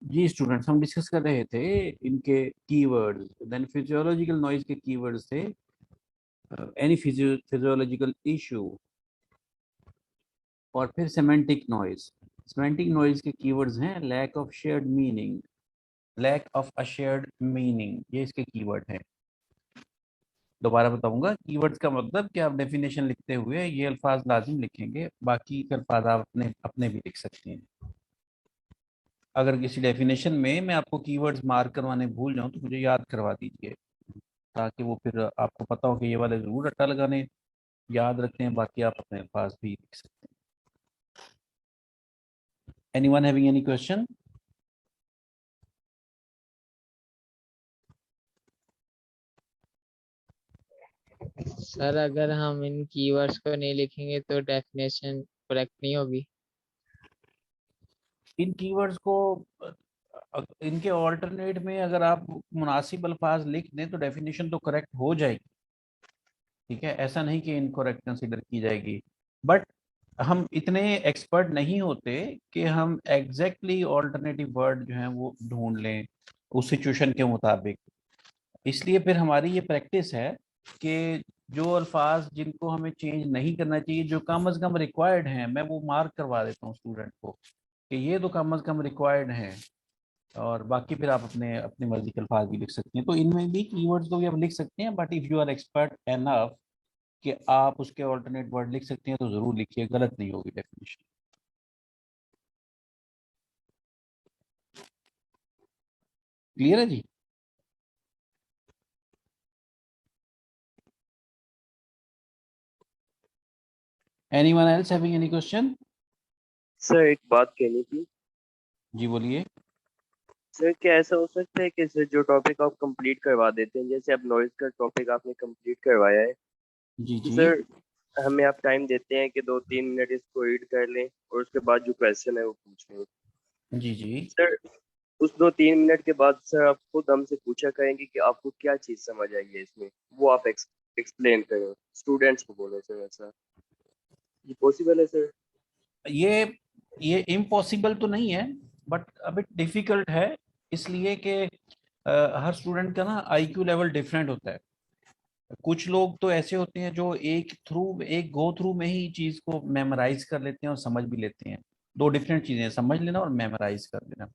जी स्टूडेंट्स, हम डिस्कस कर रहे थे इनके कीवर्ड्स। देन फिजियोलॉजिकल नॉइज के कीवर्ड्स थे एनी फिजियोलॉजिकल इशू, और फिर सेमेंटिक नॉइज। सेमेंटिक नॉइज के कीवर्ड्स हैं lack of shared meaning, lack of a shared meaning, ये इसके कीवर्ड हैं। दोबारा बताऊंगा, कीवर्ड्स का मतलब कि आप डेफिनेशन लिखते हुए ये अल्फाज लाजिम लिखेंगे, बाकी के अल्फाज आप अपने अपने भी लिख सकते हैं। अगर किसी डेफिनेशन में मैं आपको कीवर्ड्स मार्क करवाने भूल जाऊं तो मुझे याद करवा दीजिए, ताकि वो फिर आपको पता हो कि ये वाले जरूर रट्टा लगाने याद रखते हैं, बाकी आप अपने पास भी लिख सकते हैं। Anyone having any question? Sir अगर हम इन कीवर्ड्स को नहीं लिखेंगे तो डेफिनेशन करेक्ट नहीं होगी। इन कीवर्ड्स को इनके ऑल्टरनेट में अगर आप मुनासिब अल्फाज लिख दें तो डेफिनेशन तो करेक्ट हो जाएगी, ठीक है, ऐसा नहीं कि इनकरेक्ट कंसिडर की जाएगी। बट हम इतने एक्सपर्ट नहीं होते कि हम एग्जैक्टली ऑल्टरनेटिव वर्ड जो है वो ढूंढ लें उस सिचुएशन के मुताबिक। इसलिए फिर हमारी ये प्रैक्टिस है कि जो अल्फाज जिनको हमें चेंज नहीं करना चाहिए, जो कम अज़ कम रिक्वायर्ड हैं, मैं वो मार्क करवा देता हूँ स्टूडेंट को कि ये तो कम अज़ कम रिक्वायर्ड हैं, और बाकी फिर आप अपने अपनी मर्जी के अल्फाज भी लिख सकते हैं। तो इनमें भी कीवर्ड्स को भी आप लिख सकते हैं, but if you are expert enough कि आप उसके ऑल्टरनेट वर्ड लिख सकते हैं तो जरूर लिखिए, गलत नहीं होगी डेफिनेशन। क्लियर है जी? Anyone else having any question? Sir एक बात कहनी थी। जी बोलिए। सर क्या ऐसा हो सकता है कि सर जो टॉपिक आप कंप्लीट करवा देते हैं, जैसे अब नॉइज का टॉपिक आपने कंप्लीट करवाया है, जी तो जी सर हमें आप टाइम देते हैं कि 2-3 मिनट इसको रीड कर लें और उसके बाद जो क्वेश्चन है वो पूछ लें। जी जी। सर उस 2-3 मिनट के बाद सर आप खुद हमसे पूछा करेंगे कि आपको क्या चीज़ समझ आई है इसमें, वो आप एक्सप्लेन करें, स्टूडेंट्स को बोले सर, ऐसा ये पॉसिबल है सर? ये ये इम्पॉसिबल तो नहीं है, बट अभी डिफिकल्ट है, इसलिए कि हर स्टूडेंट का ना आईक्यू लेवल डिफरेंट होता है। कुछ लोग तो ऐसे होते हैं जो एक गो थ्रू में ही चीज को मेमोराइज कर लेते हैं और समझ भी लेते हैं। दो डिफरेंट चीजें हैं, समझ लेना और मेमोराइज कर लेना।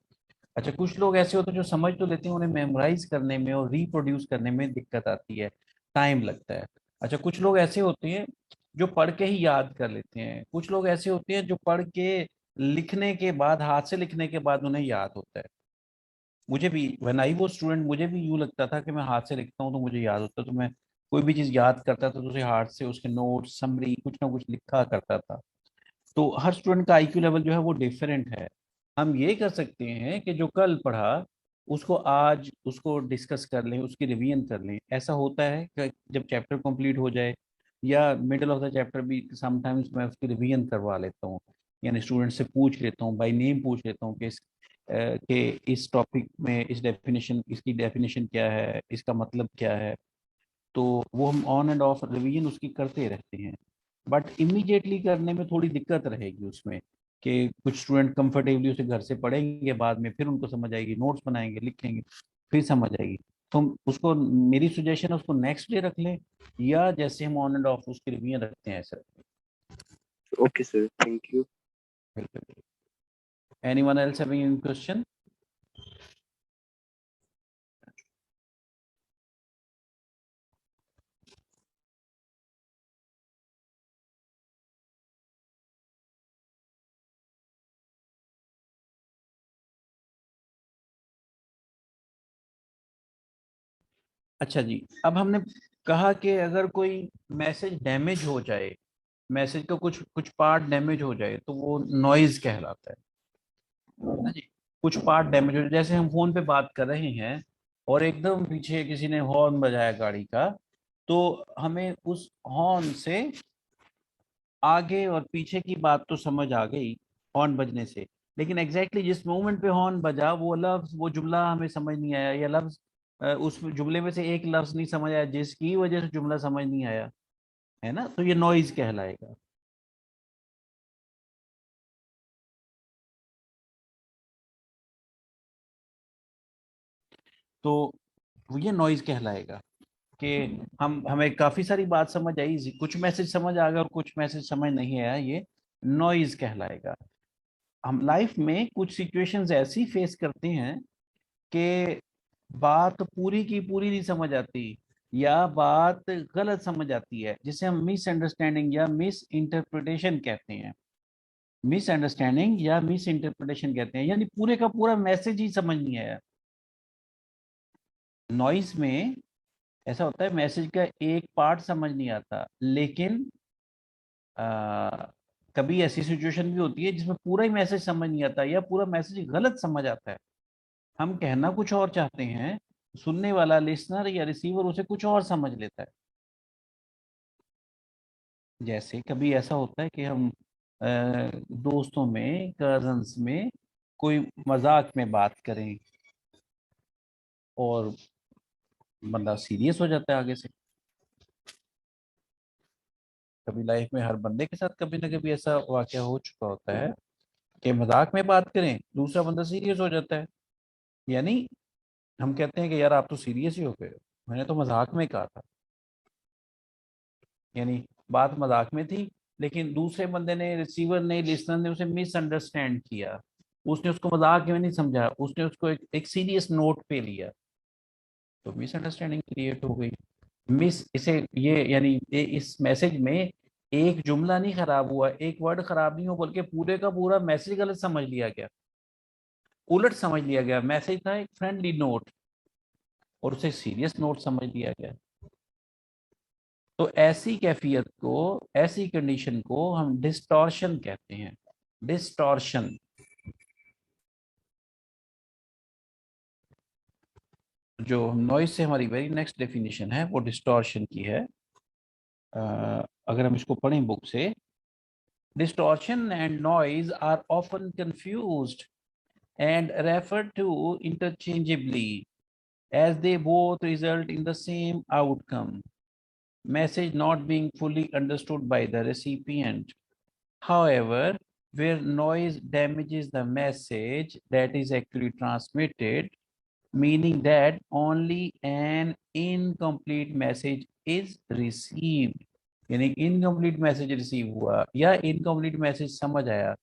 अच्छा, कुछ लोग ऐसे होते हैं जो समझ तो लेते हैं, उन्हें मेमोराइज करने में और रिप्रोड्यूस करने में दिक्कत आती है, टाइम लगता है। अच्छा, कुछ लोग ऐसे होते हैं जो पढ़ के ही याद कर लेते हैं, कुछ लोग ऐसे होते हैं जो पढ़ के लिखने के बाद, हाथ से लिखने के बाद उन्हें याद होता है। मुझे भी व्हेन आई वो स्टूडेंट, मुझे भी यूँ लगता था कि मैं हाथ से लिखता हूँ तो मुझे याद होता है, तो मैं कोई भी चीज़ याद करता था तो उसे हाथ से उसके नोट समरी कुछ ना कुछ लिखा करता था। तो हर स्टूडेंट का आईक्यू लेवल जो है वो डिफरेंट है। हम ये कर सकते हैं कि जो कल पढ़ा उसको आज उसको डिस्कस कर लें, उसकी रिवीजन कर लें। ऐसा होता है कि जब चैप्टर कंप्लीट हो जाए या मिडिल ऑफ द चैप्टर भी समटाइम्स मैं उसकी रिवीजन करवा लेता हूँ, यानी स्टूडेंट से पूछ लेता हूँ, बाय नेम पूछ लेता हूँ कि इस टॉपिक में इस डेफिनेशन, इसकी डेफिनेशन क्या है, इसका मतलब क्या है। तो वो हम ऑन एंड ऑफ रिवीजन उसकी करते रहते हैं। बट इमीडिएटली करने में थोड़ी दिक्कत रहेगी उसमें, कि कुछ स्टूडेंट कंफर्टेबली उसे घर से पढ़ेंगे, बाद में फिर उनको समझ आएगी, नोट्स बनाएंगे, लिखेंगे, फिर समझ आएगी। तो हम उसको, मेरी सुजेशन है उसको नेक्स्ट डे रख लें, या जैसे हम ऑन एंड ऑफ उसकी रिवीजन रखते हैं ऐसे रखें। Okay sir, thank you. Anyone else having any question? अच्छा जी, अब हमने कहा कि अगर कोई मैसेज डैमेज हो जाए, मैसेज का कुछ कुछ पार्ट डैमेज हो जाए तो वो नॉइज कहलाता है ना जी। कुछ पार्ट डैमेज हो जाए, जैसे हम फोन पे बात कर रहे हैं और एकदम पीछे किसी ने हॉर्न बजाया गाड़ी का, तो हमें उस हॉर्न से आगे और पीछे की बात तो समझ आ गई हॉर्न बजने से, लेकिन एग्जैक्टली जिस मोमेंट पे हॉर्न बजा वो लफ्ज, वो जुमला हमें समझ नहीं आया, या लफ्ज उस जुमले में से एक लफ्ज नहीं समझ आया जिसकी वजह से जुमला समझ नहीं आया, है ना, तो ये नॉइज कहलाएगा। तो ये नॉइज कहलाएगा कि हमें काफी सारी बात समझ आई, कुछ मैसेज समझ आ गया और कुछ मैसेज समझ नहीं आया, ये नॉइज कहलाएगा। हम लाइफ में कुछ सिचुएशंस ऐसी फेस करते हैं कि बात पूरी की पूरी नहीं समझ आती या बात गलत समझ आती है, जिसे हम मिसअंडरस्टैंडिंग या मिस इंटरप्रिटेशन कहते हैं। मिसअंडरस्टैंडिंग या मिस इंटरप्रिटेशन कहते हैं, यानी पूरे का पूरा मैसेज ही समझ नहीं आया। नॉइज में ऐसा होता है, मैसेज का एक पार्ट समझ नहीं आता, लेकिन कभी ऐसी सिचुएशन भी होती है जिसमें पूरा ही मैसेज समझ नहीं आता या पूरा मैसेज गलत समझ आता है। हम कहना कुछ और चाहते हैं, सुनने वाला लिसनर या रिसीवर उसे कुछ और समझ लेता है। जैसे कभी ऐसा होता है कि हम दोस्तों में, कजन्स में कोई मजाक में बात करें और बंदा सीरियस हो जाता है आगे से। कभी लाइफ में हर बंदे के साथ कभी ना कभी ऐसा वाकया हो चुका होता है कि मजाक में बात करें, दूसरा बंदा सीरियस हो जाता है। यानी हम कहते हैं कि यार आप तो सीरियस ही हो गए, मैंने तो मजाक में कहा था। यानी बात मजाक में थी, लेकिन दूसरे बंदे ने, रिसीवर ने, लिसनर ने उसे मिसअंडरस्टैंड किया, उसने उसको मजाक में नहीं समझा, उसने उसको एक सीरियस नोट पे लिया, तो मिसअंडरस्टैंडिंग क्रिएट हो गई। मिस इसे ये यानी इस मैसेज में एक जुमला नहीं खराब हुआ, एक वर्ड खराब नहीं हुआ, बल्कि पूरे का पूरा मैसेज गलत समझ लिया गया, उलट समझ लिया गया। मैसेज था एक फ्रेंडली नोट और उसे सीरियस नोट समझ लिया गया। तो ऐसी कैफियत को, ऐसी कंडीशन को हम डिस्टॉर्शन कहते हैं। डिस्टॉर्शन। जो नॉइज से हमारी वेरी नेक्स्ट डेफिनेशन है वो डिस्टॉर्शन की है। अगर हम इसको पढ़ें बुक से, distortion and noise are often confused and referred to interchangeably as they both result in the same outcome, message not being fully understood by the recipient. However, where noise damages the message that is actually transmitted, meaning that only an incomplete message is received, यानी incomplete message receive हुआ या incomplete message समझ आया।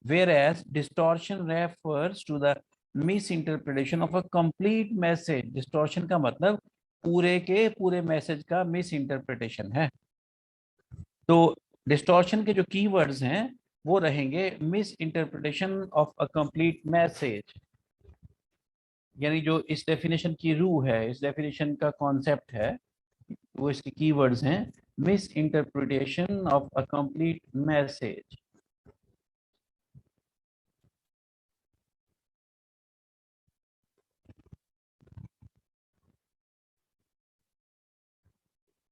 Whereas distortion refers to the misinterpretation of a complete message. Distortion का मतलब पूरे के पूरे मैसेज का मिस इंटरप्रिटेशन है। तो डिस्टॉर्शन के जो कीवर्ड्स हैं वो रहेंगे miss interpretation of a complete message, यानी जो इस डेफिनेशन की रूह है, इस डेफिनेशन का कॉन्सेप्ट है, वो इसके कीवर्ड्स हैं miss interpretation of a complete message.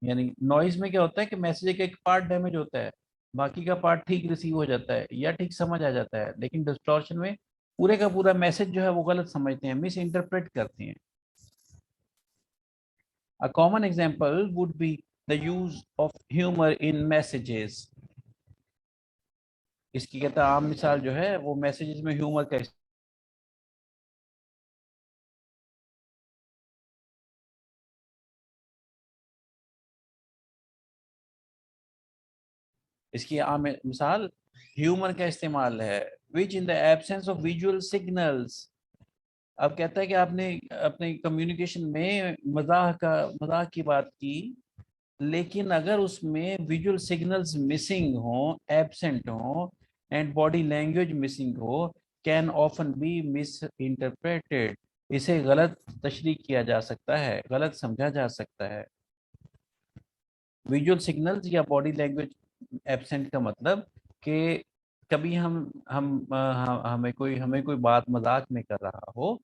यानी नॉइज में क्या होता है कि मैसेज का एक पार्ट डैमेज होता है, बाकी का पार्ट ठीक रिसीव हो जाता है या ठीक समझ आ जाता है, लेकिन डिस्टॉर्शन में पूरे का पूरा मैसेज जो है वो गलत समझते हैं, मिस इंटरप्रेट करते हैं। A common example would be the use of humor in messages. इसकी कहता है आम मिसाल जो है वो मैसेजेस में ह्यूमर का। इसकी आम मिसाल ह्यूमर का इस्तेमाल है, which in the absence of visual signals. अब कहता है कि आपने अपने कम्युनिकेशन में मजाक की बात की, लेकिन अगर उसमें विजुअल सिग्नल्स मिसिंग हो, एब्सेंट हो, एंड बॉडी लैंग्वेज मिसिंग हो, can often be misinterpreted. इसे गलत तशरीह किया जा सकता है, गलत समझा जा सकता है। विजुअल सिग्नल्स या बॉडी लैंग्वेज एब्सेंट का मतलब कि कभी हमें कोई बात मजाक में कर रहा हो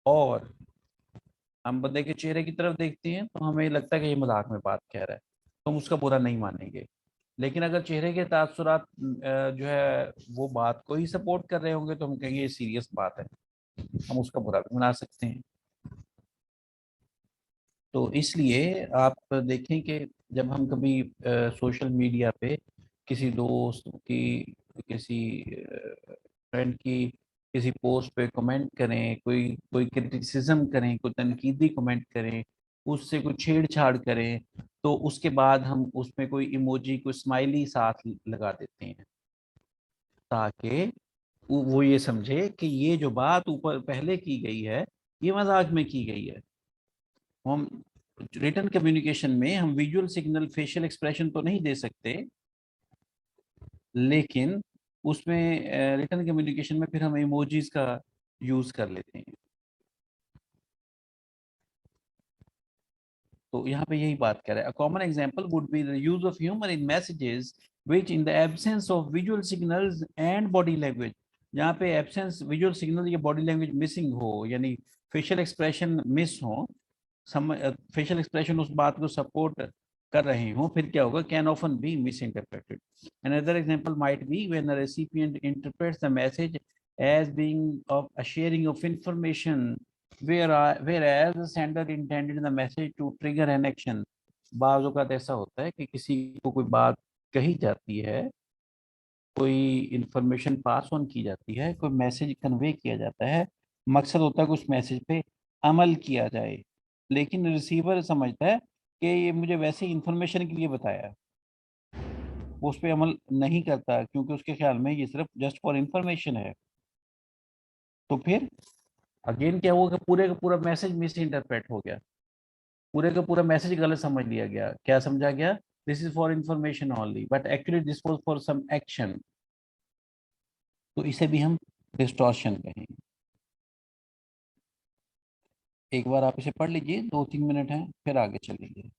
और हम बंदे के चेहरे की तरफ देखते हैं तो हमें लगता है कि ये मजाक में बात कह रहा है, तो हम उसका बुरा नहीं मानेंगे। लेकिन अगर चेहरे के तासुरात जो है वो बात को ही सपोर्ट कर रहे होंगे तो हम कहेंगे ये सीरियस बात है, हम उसका बुरा भी मना सकते हैं। तो इसलिए आप देखें कि जब हम कभी सोशल मीडिया पे किसी दोस्त की, किसी फ्रेंड की किसी पोस्ट पे कमेंट करें, कोई कोई क्रिटिसिज्म करें, कोई तनकीदी कमेंट करें, उससे कोई छेड़छाड़ करें, तो उसके बाद हम उसमें कोई इमोजी, कोई स्माइली साथ लगा देते हैं, ताकि वो ये समझे कि ये जो बात ऊपर पहले की गई है ये मजाक में की गई है। हम रिटर्न कम्युनिकेशन में हम विजुअल सिग्नल, फेशियल एक्सप्रेशन तो नहीं दे सकते, लेकिन उसमें रिटर्न कम्युनिकेशन में फिर हम इमोजीज का यूज कर लेते हैं। तो यहाँ पे यही बात कर रहा है। A common example would be the use of humour in messages which in the absence of visual signals and body language, जहाँ पे एब्सेंस विजुअल सिग्नल या बॉडी लैंग्वेज मिसिंग हो, यानी फेशियल एक्सप्रेशन मिस हो, फेशियल एक्सप्रेशन उस बात को support कर रहे हो, फिर क्या होगा, can often be misinterpreted. Another example might be when a recipient interprets the message as being of a sharing of information, whereas the sender intended the message to trigger an action। बाज़ औक़ात ऐसा होता है कि किसी को कोई बात कही जाती है, कोई इंफॉर्मेशन पास ऑन की जाती है, कोई मैसेज कन्वे किया जाता है, मकसद होता है कि उस मैसेज पे अमल किया जाए, लेकिन रिसीवर समझता है कि ये मुझे वैसे ही इंफॉर्मेशन के लिए बताया, वो उस पर अमल नहीं करता, क्योंकि उसके ख्याल में ये सिर्फ जस्ट फॉर इंफॉर्मेशन है। तो फिर अगेन क्या हुआ कि पूरे का पूरा मैसेज मिस इंटरप्रेट हो गया, पूरे का पूरा मैसेज गलत समझ लिया गया। क्या समझा गया, this is for information only, but actually this was for some action. तो इसे भी हम डिस्टॉर्शन कहेंगे। एक बार आप इसे पढ़ लीजिए, 2-3 मिनट हैं, फिर आगे चलेंगे।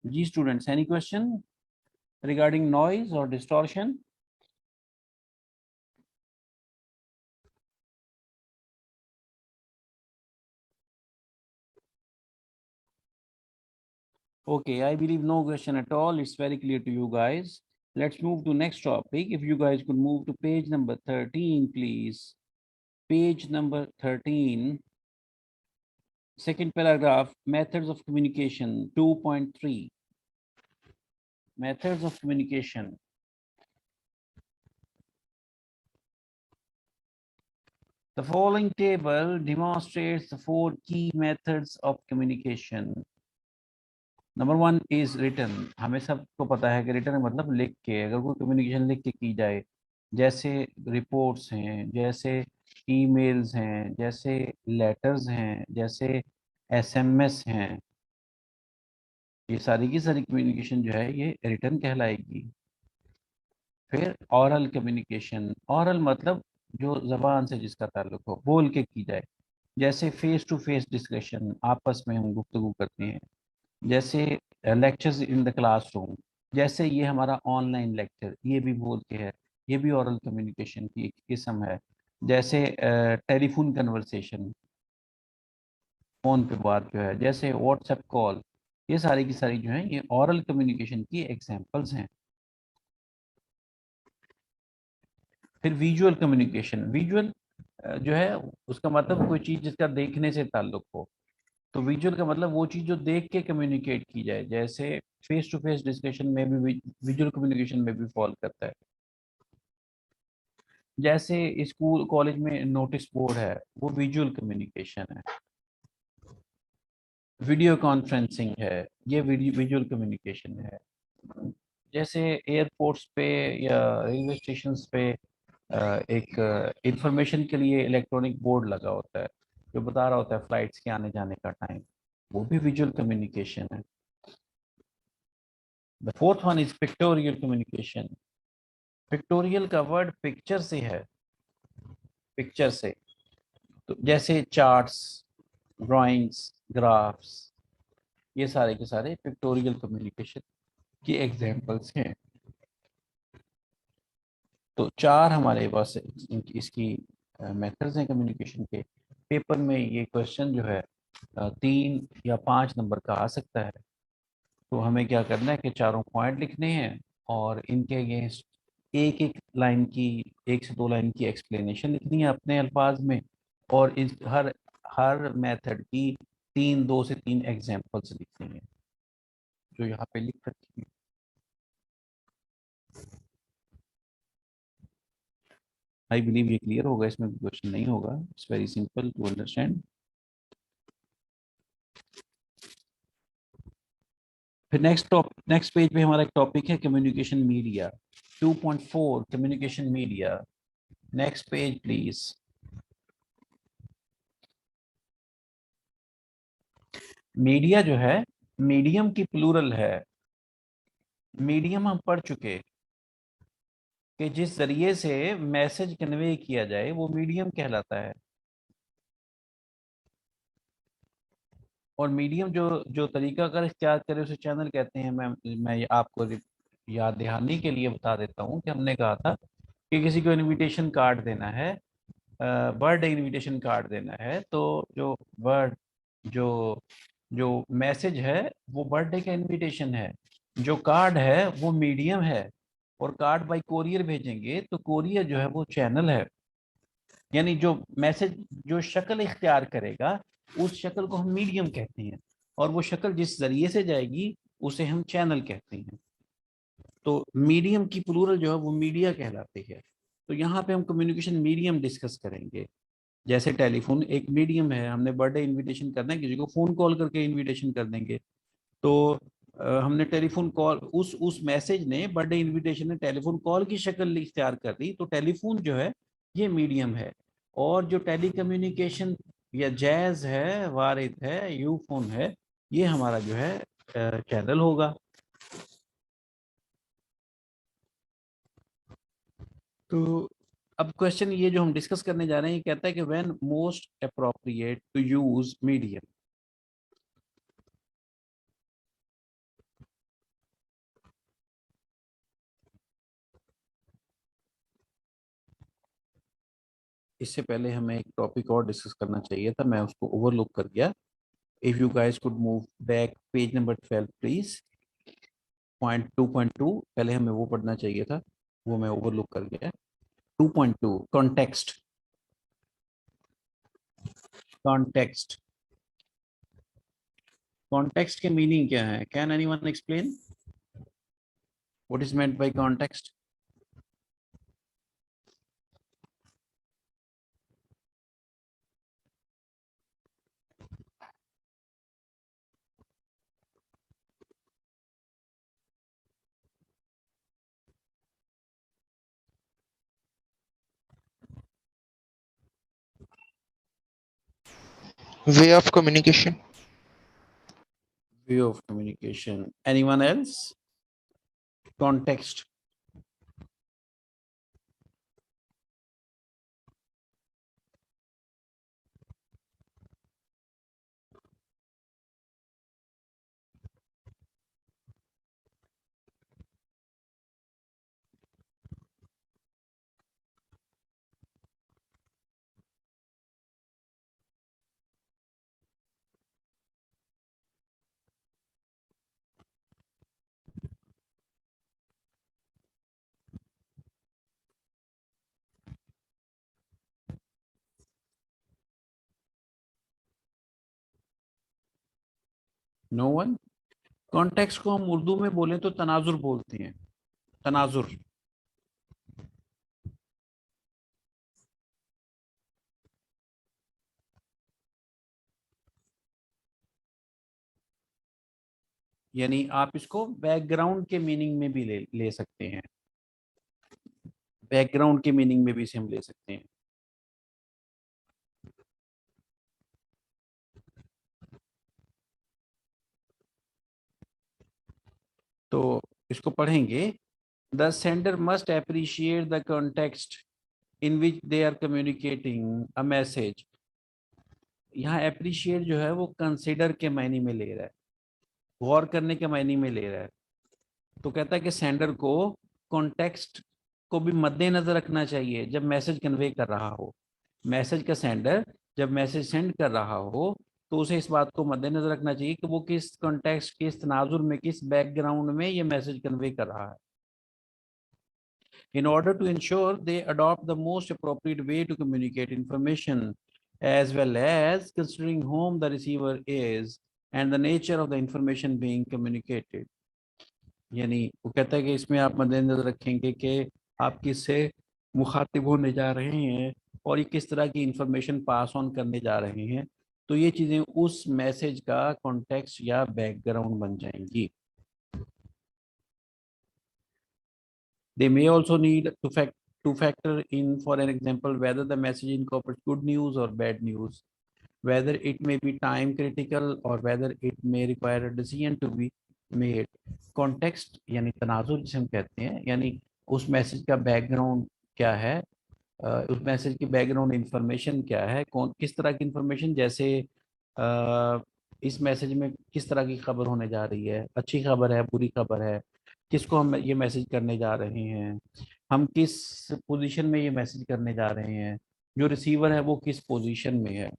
जी students, any question regarding noise और distortion? Okay, I believe no question at all. It's very clear to you guys. Let's move to next topic. If you guys could move to page number 13, please. Page number 13. Second paragraph, methods of communication, 2.3. Methods of communication. The following table demonstrates the 4 key methods of communication. Number 1 is written. हमें सबको पता है कि written मतलब लिख के, अगर कोई कम्युनिकेशन लिख के की जाए, जैसे रिपोर्ट्स हैं, जैसे ईमेल्स हैं, जैसे लेटर्स हैं, जैसे एसएमएस हैं, ये सारी की सारी कम्युनिकेशन जो है ये रिटन कहलाएगी। फिर ऑरल कम्युनिकेशन, ऑरल मतलब जो जबान से जिसका ताल्लुक हो, बोल के की जाए, जैसे फेस टू फेस डिस्कशन, आपस में हम गुफ्तगू करते हैं, जैसे लेक्चर्स इन द क्लासरूम, जैसे ये हमारा ऑनलाइन लेक्चर, ये भी बोल के है, ये भी ओरल कम्युनिकेशन की एक किस्म है। जैसे टेलीफोन कन्वर्सेशन, फोन पे बात जो है, जैसे व्हाट्सएप कॉल, ये सारी की सारी जो है ये ओरल कम्युनिकेशन की एग्जांपल्स हैं। फिर विजुअल कम्युनिकेशन, विजुअल जो है उसका मतलब कोई चीज जिसका देखने से ताल्लुक हो, तो विजुअल का मतलब वो चीज जो देख के कम्युनिकेट की जाए, जैसे फेस टू फेस डिस्कशन में भी विजुअल कम्युनिकेशन में भी फॉल करता है। जैसे स्कूल कॉलेज में नोटिस बोर्ड है, वो विजुअल कम्युनिकेशन है। वीडियो कॉन्फ्रेंसिंग है, ये विजुअल कम्युनिकेशन है। जैसे एयरपोर्ट्स पे या रेलवे स्टेशन पे एक इंफॉर्मेशन के लिए इलेक्ट्रॉनिक बोर्ड लगा होता है जो बता रहा होता है फ्लाइट्स के आने जाने का टाइम, वो भी विजुअल कम्युनिकेशन है। The fourth one is pictorial communication. Pictorial का वर्ड पिक्चर से है, पिक्चर से, तो जैसे चार्ट्स, ड्राइंग्स, ग्राफ्स, ये सारे के सारे पिक्टोरियल कम्युनिकेशन की एग्जांपल्स हैं। तो 4 हमारे पास इसकी मेथड्स हैं कम्युनिकेशन के। पेपर में ये क्वेश्चन जो है 3 या 5 नंबर का आ सकता है। तो हमें क्या करना है कि चारों पॉइंट लिखने हैं और इनके अगेंस्ट एक एक लाइन की, 1 से 2 लाइन की एक्सप्लेनेशन लिखनी है अपने अल्फाज में, और इस हर हर मेथड की 2 से 3 एग्जांपल्स लिखनी है जो यहाँ पे लिख रखी है। आई बिलीव ये क्लियर होगा, इसमें क्वेश्चन नहीं होगा, it's very simple to understand. फिर नेक्स्ट पेज पे हमारा एक टॉपिक है communication media, 2.4 communication media. Next page please. Media जो है मीडियम की प्लूरल है। मीडियम हम पढ़ चुके कि जिस जरिए से मैसेज कन्वे किया जाए वो मीडियम कहलाता है। और मीडियम जो जो तरीका कर इख्तियार करे उसे चैनल कहते हैं। मैं आपको याद दहानी के लिए बता देता हूँ कि हमने कहा था कि किसी को इनविटेशन कार्ड देना है, बर्थडे इनविटेशन कार्ड देना है, तो जो वर्ड जो जो मैसेज है वो बर्थडे का इनविटेशन है, जो कार्ड है वो मीडियम है, और कार्ड बाई कोरियर भेजेंगे तो कोरियर जो है वो चैनल है। यानी जो मैसेज जो शक्ल इख्तियार करेगा उस शक्ल को हम मीडियम कहते हैं, और वो शक्ल जिस जरिए से जाएगी उसे हम चैनल कहते हैं। तो मीडियम की प्लूरल जो है वो मीडिया कहलाती है। तो यहाँ पे हम कम्युनिकेशन मीडियम डिस्कस करेंगे। जैसे टेलीफोन एक मीडियम है, हमने बर्थडे इनविटेशन करना है, किसी को फोन कॉल करके इनविटेशन कर देंगे, तो हमने टेलीफोन कॉल, उस मैसेज ने, बर्थडे इनविटेशन ने टेलीफोन कॉल की शक्ल इख्तियार कर दी, तो टेलीफोन जो है ये मीडियम है। और जो टेली कम्युनिकेशन या जैज है, वारिद है, यूफोन है, ये हमारा जो है चैनल होगा। तो अब क्वेश्चन ये जो हम डिस्कस करने जा रहे हैं, ये कहता है कि when most appropriate to use medium. इससे पहले हमें एक टॉपिक और डिस्कस करना चाहिए था, मैं उसको ओवरलुक कर गया। If you guys could move back page number 12 please. Point 2.2 पहले हमें वो पढ़ना चाहिए था, वो मैं ओवरलुक कर गया। 2.2 कॉन्टेक्स्ट। कॉन्टेक्स्ट कॉन्टेक्स्ट के मीनिंग क्या है? Can anyone explain what is meant by context? Way of communication. Way of communication. Anyone else? Context. No one? Context को हम उर्दू में बोलें तो तनाजुर बोलते हैं। तनाजुर। यानी आप इसको बैकग्राउंड के मीनिंग में भी ले सकते हैं। बैकग्राउंड के मीनिंग में भी इसे हम ले सकते हैं। तो इसको पढ़ेंगे। The sender must appreciate the context in which they are communicating a message. यहाँ अप्रिशिएट जो है वो कंसिडर के मायने में ले रहा है, गौर करने के मायने में ले रहा है। तो कहता है कि सेंडर को कॉन्टेक्स्ट को भी मद्देनजर रखना चाहिए जब मैसेज कन्वे कर रहा हो। मैसेज का सेंडर जब मैसेज सेंड कर रहा हो तो उसे इस बात को मद्देनजर रखना चाहिए कि वो किस कॉन्टेक्स्ट, किस तनाजुर में, किस बैकग्राउंड में ये मैसेज कन्वे कर रहा है। In order to ensure they adopt the most appropriate way to communicate information, as well as considering whom the receiver is and the nature of the information being communicated. यानी वो कहता है कि इसमें आप मद्देनजर रखेंगे कि आप किससे मुखातिब होने जा रहे हैं और ये किस तरह की इंफॉर्मेशन पास ऑन करने जा रहे हैं। तो ये चीज़ें उस मैसेज का कॉन्टेक्स्ट या बैकग्राउंड बन जाएंगी। They may also need to factor in, for an example, whether the message incorporates good news or bad news, whether it may be time critical or whether it may require a decision to be made. Context यानी तनाजुर जिसे हम कहते हैं, यानी उस message का background क्या है, उस मैसेज की बैकग्राउंड इंफॉर्मेशन क्या है, कौन किस तरह की इंफॉर्मेशन, जैसे इस मैसेज में किस तरह की खबर होने जा रही है, अच्छी खबर है, बुरी खबर है, किसको हम ये मैसेज करने जा रहे हैं, हम किस पोजीशन में ये मैसेज करने जा रहे हैं, जो रिसीवर है वो किस पोजीशन में है।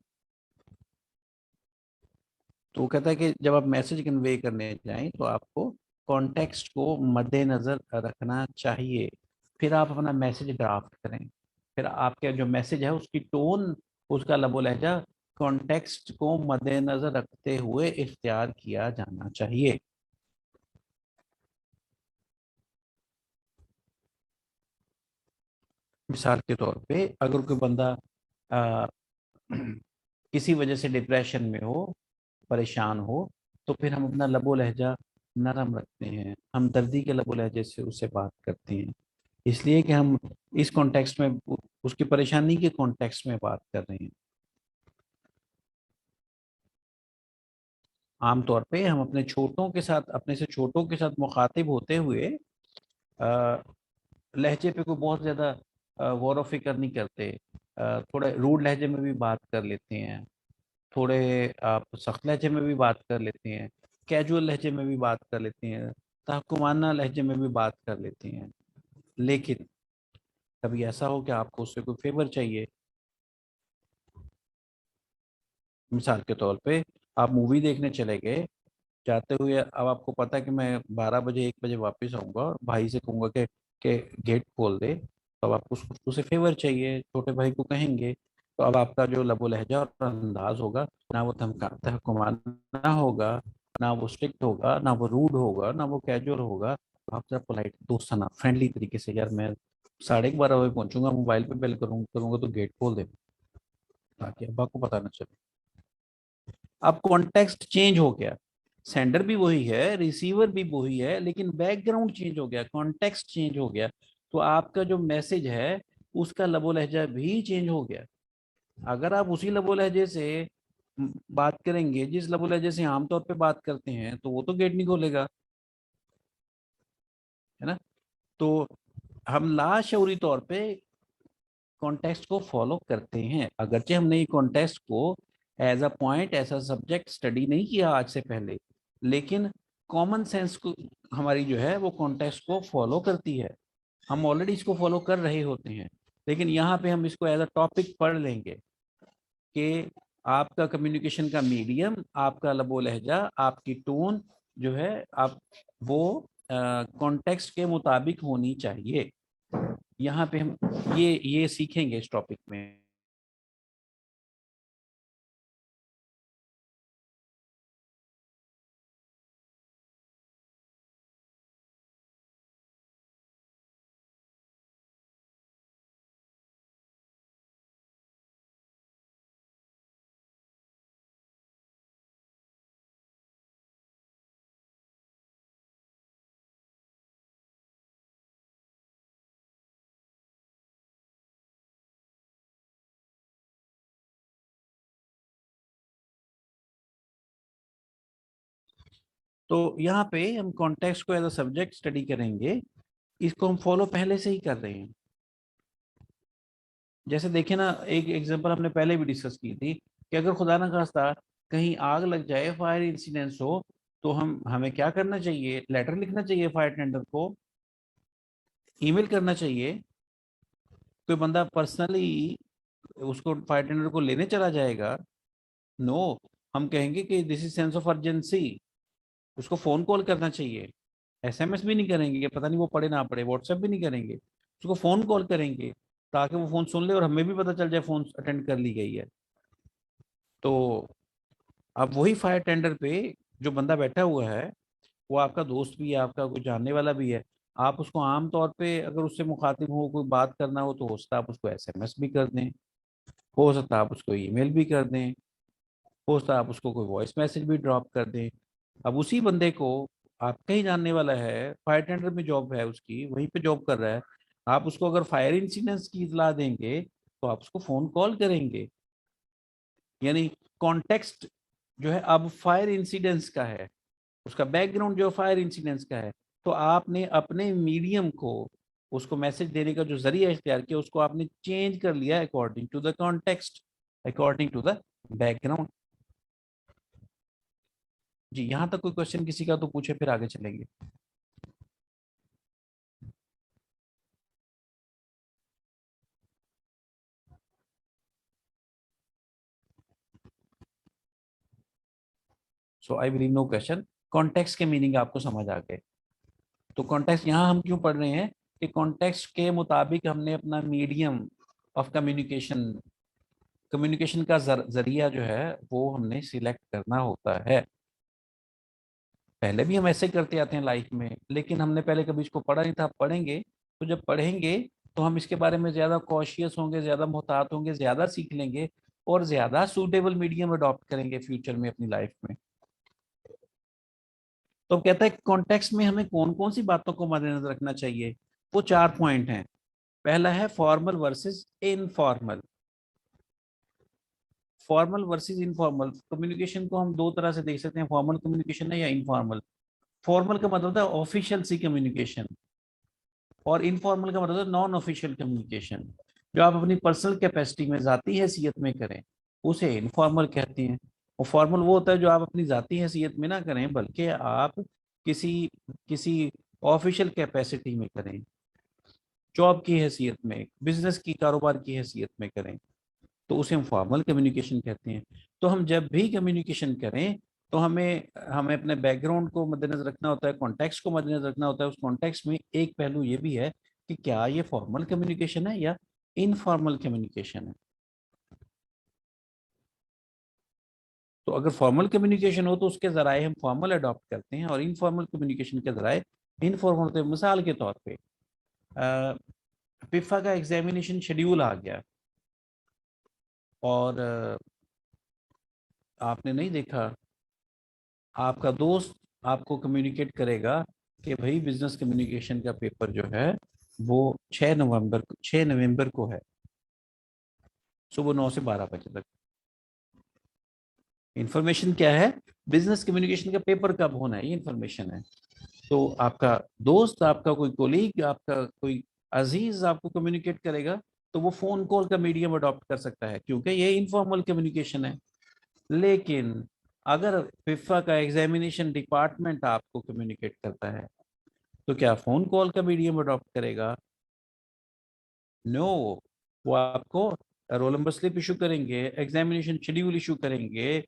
तो वो कहता है कि जब आप मैसेज कन्वे करने जाएं तो आपको कॉन्टेक्स्ट को मद्देनजर रखना चाहिए। फिर आप अपना मैसेज ड्राफ्ट करें। फिर आपके जो मैसेज है उसकी टोन, उसका लबो लहजा कॉन्टेक्स्ट को मद्देनजर रखते हुए इख्तियार किया जाना चाहिए। मिसाल के तौर पे अगर कोई बंदा आ, किसी वजह से डिप्रेशन में हो, परेशान हो, तो फिर हम अपना लबो लहजा नरम रखते हैं, हम दर्दी के लबो लहजे से उससे बात करते हैं, इसलिए कि हम इस कॉन्टेक्स्ट में उसकी परेशानी के कॉन्टेक्स्ट में बात कर रहे हैं। आमतौर पे हम अपने छोटों के साथ, अपने से छोटों के साथ मुखातिब होते हुए लहजे पे कोई बहुत ज़्यादा गौर व फिक्र नहीं करते, थोड़े रूड लहजे में भी बात कर लेते हैं, थोड़े आप सख्त लहजे में भी बात कर लेते हैं, कैजुअल लहजे में भी बात कर लेते हैं, तहकुमाना लहजे में भी बात कर लेते हैं। लेकिन कभी ऐसा हो कि आपको उससे कोई फेवर चाहिए मिसाल के तौर पे आप मूवी देखने चले गए, जाते हुए अब आपको पता है कि मैं 12 बजे 1 बजे वापस आऊंगा, और भाई से कहूंगा कि गेट खोल दे, तो अब आपको उसे फेवर चाहिए, छोटे भाई को कहेंगे, तो अब आपका जो लबो लहजा और अंदाज होगा, ना वो तहकुमाना होगा, ना वो स्ट्रिक्ट होगा, ना वो रूड होगा, ना वो कैजुअल होगा। आप जरा पोलाइट दोस्ताना फ्रेंडली तरीके से, यार मैं 11:30 बजे पहुंचूंगा, मोबाइल पे बेल करूंगा तो गेट खोल दे, ताकि अब्बा को पता ना चले। अब कॉन्टेक्स्ट चेंज हो गया, सेंडर भी वही है, रिसीवर भी वही है, लेकिन बैकग्राउंड चेंज हो गया, कॉन्टेक्स्ट चेंज हो गया, तो आपका जो मैसेज है उसका लबो लहजा भी चेंज हो गया। अगर आप उसी लबो लहजे से बात करेंगे जिस लबो लहजे से आमतौर पे बात करते हैं, तो वो तो गेट नहीं खोलेगा, है ना। तो हम लाशऊरी तौर पे कॉन्टेक्स्ट को फॉलो करते हैं, अगरचे हमने ये कॉन्टेक्स्ट को एज अ पॉइंट, ऐसा सब्जेक्ट स्टडी नहीं किया आज से पहले, लेकिन कॉमन सेंस को हमारी जो है वो कॉन्टेक्स्ट को फॉलो करती है, हम ऑलरेडी इसको फॉलो कर रहे होते हैं, लेकिन यहाँ पे हम इसको एज अ टॉपिक पढ़ लेंगे कि आपका कम्युनिकेशन का मीडियम, आपका लबो लहजा, आपकी टोन जो है आप वो कॉन्टेक्स्ट के मुताबिक होनी चाहिए। यहाँ पे हम ये सीखेंगे इस टॉपिक में। तो यहाँ पे हम कॉन्टेक्स्ट को एज अ सब्जेक्ट स्टडी करेंगे, इसको हम फॉलो पहले से ही कर रहे हैं। जैसे देखे ना, एक एग्जांपल हमने पहले भी डिस्कस की थी कि अगर खुदा ना खास्ता कहीं आग लग जाए, फायर इंसिडेंस हो, तो हमें क्या करना चाहिए, लेटर लिखना चाहिए फायर टेंडर को, ईमेल करना चाहिए, कोई बंदा पर्सनली उसको फायर टेंडर को लेने चला जाएगा? नो, हम कहेंगे कि this is sense of urgency, उसको फोन कॉल करना चाहिए, एसएमएस भी नहीं करेंगे कि पता नहीं वो पढ़े ना पढ़े, व्हाट्सएप भी नहीं करेंगे, उसको फोन कॉल करेंगे ताकि वो फोन सुन ले और हमें भी पता चल जाए फोन अटेंड कर ली गई है। तो अब वही फायर टेंडर पे जो बंदा बैठा हुआ है, वो आपका दोस्त भी है, आपका कोई जानने वाला भी है, आप उसको आम तौर पे अगर उससे मुखातिब हो, कोई बात करना हो, तो हो सकता है आप उसको एसएमएस भी कर दें, हो सकता है आप उसको ईमेल भी कर दें, हो सकता है आप उसको कोई वॉइस मैसेज भी ड्रॉप कर दें। अब उसी बंदे को आपका ही जानने वाला है, फायर टेंडर में जॉब है उसकी, वहीं पे जॉब कर रहा है, आप उसको अगर फायर इंसिडेंस की इतला देंगे तो आप उसको फोन कॉल करेंगे, यानी कॉन्टेक्स्ट जो है अब फायर इंसिडेंस का है, उसका बैकग्राउंड जो फायर इंसिडेंस का है, तो आपने अपने मीडियम को, उसको मैसेज देने का जो जरिया इख्तियार किया, उसको आपने चेंज कर लिया according to the context, according to the background. जी, यहाँ तक कोई क्वेश्चन किसी का तो पूछे, फिर आगे चलेंगे। So I believe no question. Context के मीनिंग आपको समझ आ गए। तो कॉन्टेक्स्ट यहाँ हम क्यों पढ़ रहे हैं कि कॉन्टेक्स्ट के मुताबिक हमने अपना मीडियम ऑफ कम्युनिकेशन, कम्युनिकेशन का जरिया जो है वो हमने सिलेक्ट करना होता है। पहले भी हम ऐसे करते आते हैं लाइफ में, लेकिन हमने पहले कभी इसको पढ़ा नहीं था, पढ़ेंगे तो जब पढ़ेंगे तो हम इसके बारे में ज्यादा कॉशियस होंगे, ज्यादा मुहतात होंगे, ज्यादा सीख लेंगे और ज्यादा सूटेबल मीडियम अडॉप्ट करेंगे फ्यूचर में अपनी लाइफ में। तो अब कहता है कॉन्टेक्स्ट में हमें कौन कौन सी बातों को मद्देनजर रखना चाहिए, वो 4 पॉइंट हैं। पहला है formal versus informal. Formal versus informal communication को हम दो तरह से देख सकते हैं, फॉर्मल कम्युनिकेशन है या इनफॉर्मल। फॉर्मल का मतलब है ऑफिशियल सी कम्युनिकेशन, और इनफॉर्मल का मतलब है नॉन ऑफिशियल कम्युनिकेशन, जो आप अपनी पर्सनल कैपेसिटी में, जाती हैसियत में करें, उसे इनफॉर्मल कहते हैं। और फॉर्मल वो होता है जो आप अपनी जाती हैसियत में ना करें, बल्कि आप किसी किसी ऑफिशियल कैपेसिटी में करें, जॉब की हैसियत में, बिजनेस की, कारोबार की हैसियत में करें। तो उसे हम फॉर्मल कम्युनिकेशन कहते हैं। तो हम जब भी कम्युनिकेशन करें तो हमें हमें अपने बैकग्राउंड को मद्देनजर रखना होता है, कॉन्टेक्स्ट को मद्देनजर रखना होता है। उस कॉन्टेक्स्ट में एक पहलू ये भी है कि क्या ये फॉर्मल कम्युनिकेशन है या इनफॉर्मल कम्युनिकेशन है। तो अगर फॉर्मल कम्युनिकेशन हो तो उसके जराए हम फॉर्मल अडॉप्ट करते हैं, और इनफॉर्मल कम्युनिकेशन के जराए इनफॉर्मल होते हैं। मिसाल के तौर पे पिफा का एग्जामिनेशन शेड्यूल आ गया और आपने नहीं देखा, आपका दोस्त आपको कम्युनिकेट करेगा कि भाई बिजनेस कम्युनिकेशन का पेपर जो है वो 6 नवंबर को है, सुबह 9 से 12 बजे तक। इन्फॉर्मेशन क्या है? बिजनेस कम्युनिकेशन का पेपर कब होना है, ये इन्फॉर्मेशन है। तो आपका दोस्त, आपका कोई कोलीग, आपका कोई अजीज आपको कम्युनिकेट करेगा तो वो फोन कॉल का मीडियम अडॉप्ट कर सकता है, क्योंकि ये इनफॉर्मल कम्युनिकेशन है। लेकिन अगर फिफा का एग्जामिनेशन डिपार्टमेंट आपको कम्युनिकेट करता है तो क्या फोन कॉल का मीडियम अडॉप्ट करेगा? नो, वो आपको रोल नंबर स्लिप इशू करेंगे, एग्जामिनेशन शेड्यूल इशू करेंगे,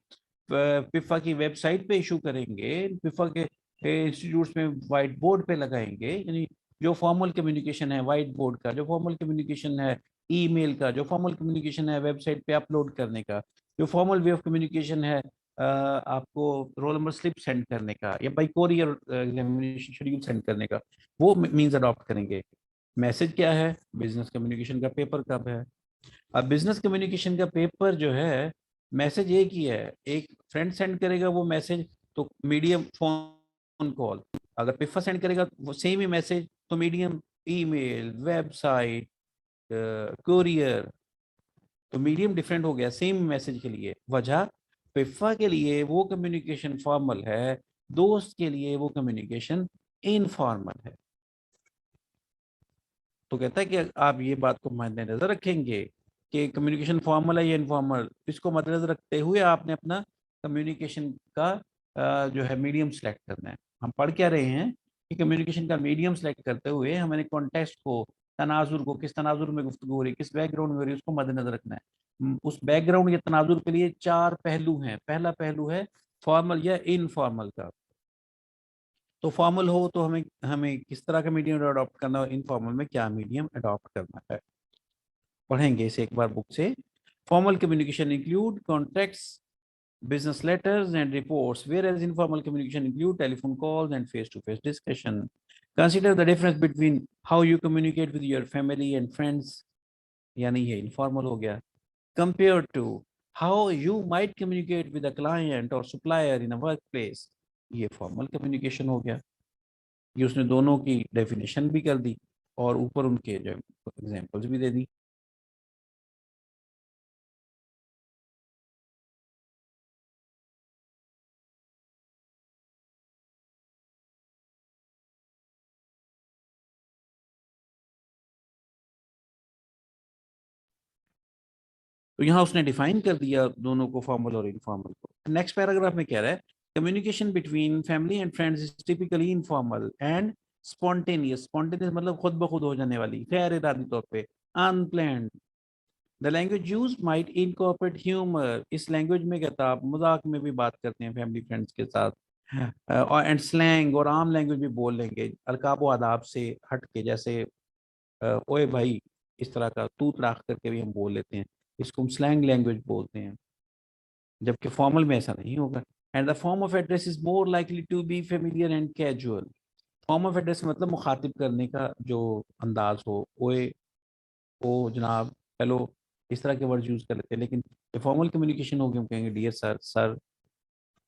पिफा की वेबसाइट पे इशू करेंगे, पिफा के इंस्टीट्यूट्स में वाइट बोर्ड पे लगाएंगे। यानी जो फॉर्मल कम्युनिकेशन है वाइट बोर्ड का, जो फॉर्मल कम्युनिकेशन है ईमेल का, जो फॉर्मल कम्युनिकेशन है वेबसाइट पे अपलोड करने का, जो फॉर्मल वे ऑफ कम्युनिकेशन है आपको रोल नंबर स्लिप सेंड करने का या by courier examination schedule send करने का, वो मीन्स अडॉप्ट करेंगे। मैसेज क्या है? बिजनेस कम्युनिकेशन का पेपर कब है। अब बिजनेस कम्युनिकेशन का पेपर जो है, मैसेज एक ही है, एक फ्रेंड सेंड करेगा वो मैसेज तो मीडियम फोन कॉल, अगर पिफा सेंड करेगा वो सेम ही मैसेज तो मीडियम ईमेल, वेबसाइट, कोरियर। तो मीडियम डिफरेंट हो गया सेम मैसेज के लिए। वजह, पिफा के लिए वो कम्युनिकेशन फॉर्मल है, दोस्त के लिए वो कम्युनिकेशन इनफॉर्मल है। तो कहता है कि आप ये बात को मद्देनजर रखेंगे कि कम्युनिकेशन फॉर्मल है या इनफॉर्मल, इसको मद्देनजर रखते हुए आपने अपना कम्युनिकेशन का जो है मीडियम सेलेक्ट करना है। हम पढ़ क्या रहे हैं कि कम्युनिकेशन का मीडियम सेलेक्ट करते हुए हमें कॉन्टेक्स्ट को, तनाजुर को, किस तनाजुर में गुफ्तगू हो रही है, किस बैकग्राउंड में हो रही है, उसको मद्देनजर रखना है। उस बैकग्राउंड या तनाजुर के लिए 4 पहलू हैं। पहला पहलू है फॉर्मल या इनफॉर्मल का। तो फॉर्मल हो तो हमें हमें किस तरह का मीडियम अडॉप्ट करना है, इनफॉर्मल में क्या मीडियम अडॉप्ट करना है, पढ़ेंगे इसे एक बार बुक से। Formal communication include contracts, business letters and reports, whereas informal communication include telephone calls and face-to-face discussion. Consider the difference between how you communicate with your family and friends, यानी ये informal हो गया, compared to how you might communicate with a client or supplier in a workplace, ये formal communication हो गया। ये उसने दोनों की डेफिनेशन भी कर दी और ऊपर उनके जो एग्जांपल्स भी दे दी। तो यहाँ उसने डिफाइन कर दिया दोनों को, फॉर्मल और इनफॉर्मल को। नेक्स्ट पैराग्राफ में कह रहा है communication between family and friends is typically informal and spontaneous. Spontaneous मतलब खुद ब खुद हो जाने वाली, गैर इरादी तौर पे, unplanned. The language use might incorporate humour, इस लैंग्वेज में कहता आप मजाक में भी बात करते हैं फैमिली फ्रेंड्स के साथ, और एंड स्लैंग और आम लैंग्वेज भी बोल लेंगे अलकाब आदाब से हट के, जैसे ओए भाई, इस तरह का तू तड़ाक करके भी हम बोल लेते हैं, इसको हम स्लैंग लैंग्वेज बोलते हैं, जबकि फॉर्मल में ऐसा नहीं होगा। And the form of address is more likely to be familiar and casual. Form of address मतलब मुखातिब करने का जो अंदाज हो, ओए, ओ जनाब, हेलो, इस तरह के वर्ड यूज कर लेते हैं। लेकिन फॉर्मल कम्युनिकेशन होगी हम कहेंगे dear sir, sir,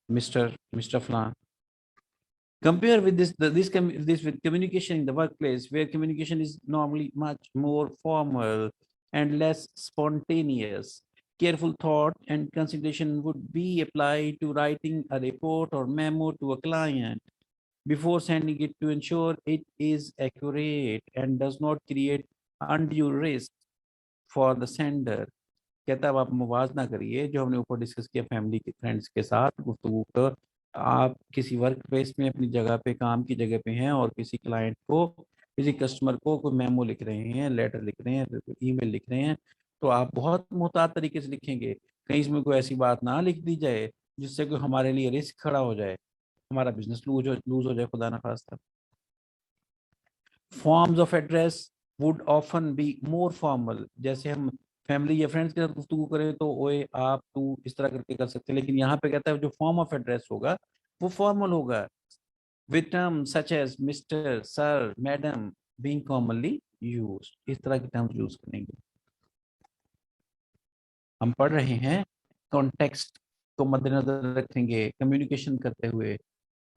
mister, mister फलां। Compare with this with communication in the workplace, where communication is normally much more formal and less spontaneous. Careful thought and consideration would be applied to writing a report or memo to a client before sending it to ensure it is accurate and does not create undue risk for the sender. कहता है अब आप मुवाजना करिए जो हमने ऊपर discuss किया family के फ्रेंड्स के साथ गुफ्तगू का। आप किसी वर्क प्लेस में अपनी जगह पे, काम की जगह पे हैं और किसी क्लाइंट को, किसी कस्टमर को कोई मेमो लिख रहे हैं, लेटर लिख रहे हैं, ईमेल लिख रहे हैं, तो आप बहुत मोहतात तरीके से लिखेंगे, कहीं इसमें कोई ऐसी बात ना लिख दी जाए जिससे कोई हमारे लिए रिस्क खड़ा हो जाए, हमारा बिजनेस लूज हो जाए, खुदा ना खास्ता। Forms of address would often be more formal, जैसे हम फैमिली या फ्रेंड्स के साथ गुफ्तगू करें तो ओए आप तू इस तरह करके कर सकते हैं, लेकिन यहाँ पे कहता है जो फॉर्म ऑफ एड्रेस होगा वो फॉर्मल होगा, with terms such as Mr, Sir, Madam being commonly used, इस तरह के टर्म्स यूज करेंगे। हम पढ़ रहे हैं कॉन्टेक्स्ट को मद्देनजर रखेंगे कम्युनिकेशन करते हुए।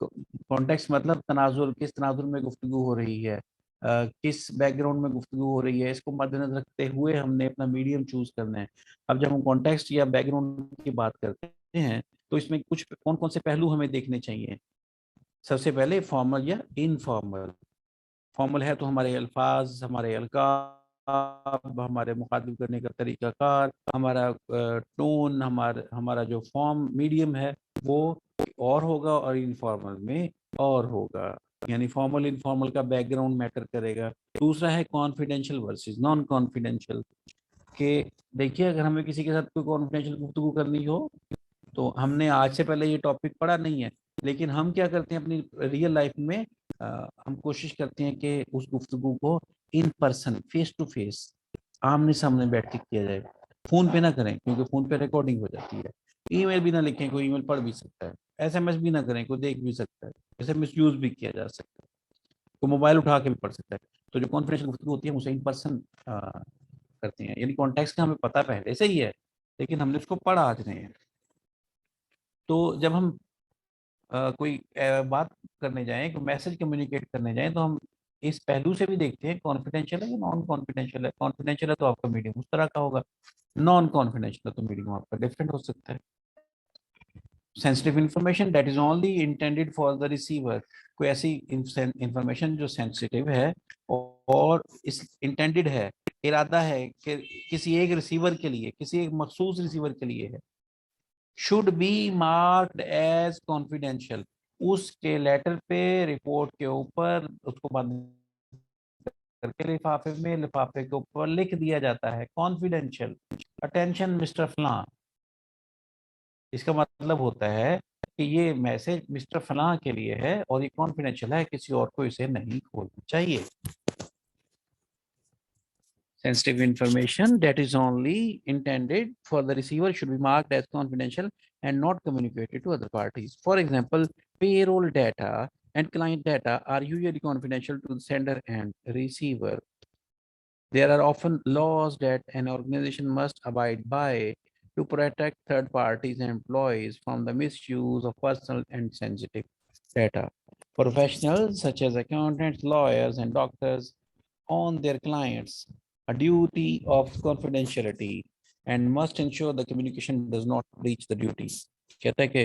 कॉन्टेक्स्ट मतलब तनाजुर, किस तनाजुर में गुफ्तगू हो रही है, किस बैकग्राउंड में गुफ्तगू हो रही है, इसको मद्देनजर रखते हुए हमने अपना मीडियम चूज करना है। अब जब हम कॉन्टेक्स्ट या बैकग्राउंड की बात करते हैं तो इसमें कुछ कौन कौन से पहलू हमें देखने चाहिए। सबसे पहले फॉर्मल या इनफॉर्मल। फॉर्मल है तो हमारे अल्फाज, हमारे अलकाब, हमारे मुखातिब करने का तरीकाकार, हमारा टोन, हमारा जो फॉर्म मीडियम है वो और होगा, और इनफॉर्मल में और होगा, यानी फॉर्मल इनफॉर्मल का बैकग्राउंड मैटर करेगा। दूसरा है कॉन्फिडेंशियल वर्सेस नॉन कॉन्फिडेंशियल, के देखिए अगर हमें किसी के साथ कोई कॉन्फिडेंशियल गुफ्तगू करनी हो तो हमने आज से पहले ये टॉपिक पढ़ा नहीं है, लेकिन हम क्या करते हैं अपनी रियल लाइफ में, हम कोशिश करते हैं कि उस गुफ्तगू को in person, face to face, आमने सामने बैठ के किया जाए। फोन पे ना करें क्योंकि फोन पे रिकॉर्डिंग हो जाती है। ईमेल भी ना लिखें, कोई ईमेल पढ़ भी सकता है। एसएमएस भी ना करें, कोई देख भी सकता है, ऐसे मिसयूज भी किया जा सकता है, तो मोबाइल उठा के भी पढ़ सकता है। तो जो कॉन्फिडेंशियल गुफ्तगू होती है उसे इन पर्सन करते हैं, यानी कॉन्टेक्स्ट का हमें पता पहले से ही है लेकिन हमने उसको पढ़ा आज नहीं है। तो जब हम कोई बात करने जाएं, कोई मैसेज कम्युनिकेट करने जाएं, तो हम इस पहलू से भी देखते हैं कॉन्फिडेंशियल है या नॉन कॉन्फिडेंशियल है। कॉन्फिडेंशियल है तो आपका मीडियम उस तरह का होगा, नॉन कॉन्फिडेंशियल है तो मीडियम आपका डिफरेंट हो सकता है। Sensitive information that is only intended for the receiver, कोई ऐसी इंफॉर्मेशन जो सेंसिटिव है और इस इंटेंडेड है, इरादा है कि किसी एक रिसीवर के लिए, किसी एक मखसूस रिसीवर के लिए है, should be marked as confidential, उसके लेटर पे, रिपोर्ट के ऊपर उसको बंद करके लिफाफे के ऊपर लिख दिया जाता है कॉन्फिडेंशियल, अटेंशन मिस्टर फलां। इसका मतलब होता है कि ये मैसेज मिस्टर फलां के लिए है और ये कॉन्फिडेंशियल है, किसी और को इसे नहीं खोलना चाहिए। Sensitive information that is only intended for the receiver should be marked as confidential and not communicated to other parties. For example, payroll data and client data are usually confidential to the sender and receiver. There are often laws that an organization must abide by to protect third parties and employees from the misuse of personal and sensitive data. Professionals such as accountants, lawyers, and doctors on their clients a duty of confidentiality and must ensure the communication does not breach the duty. कहता है कि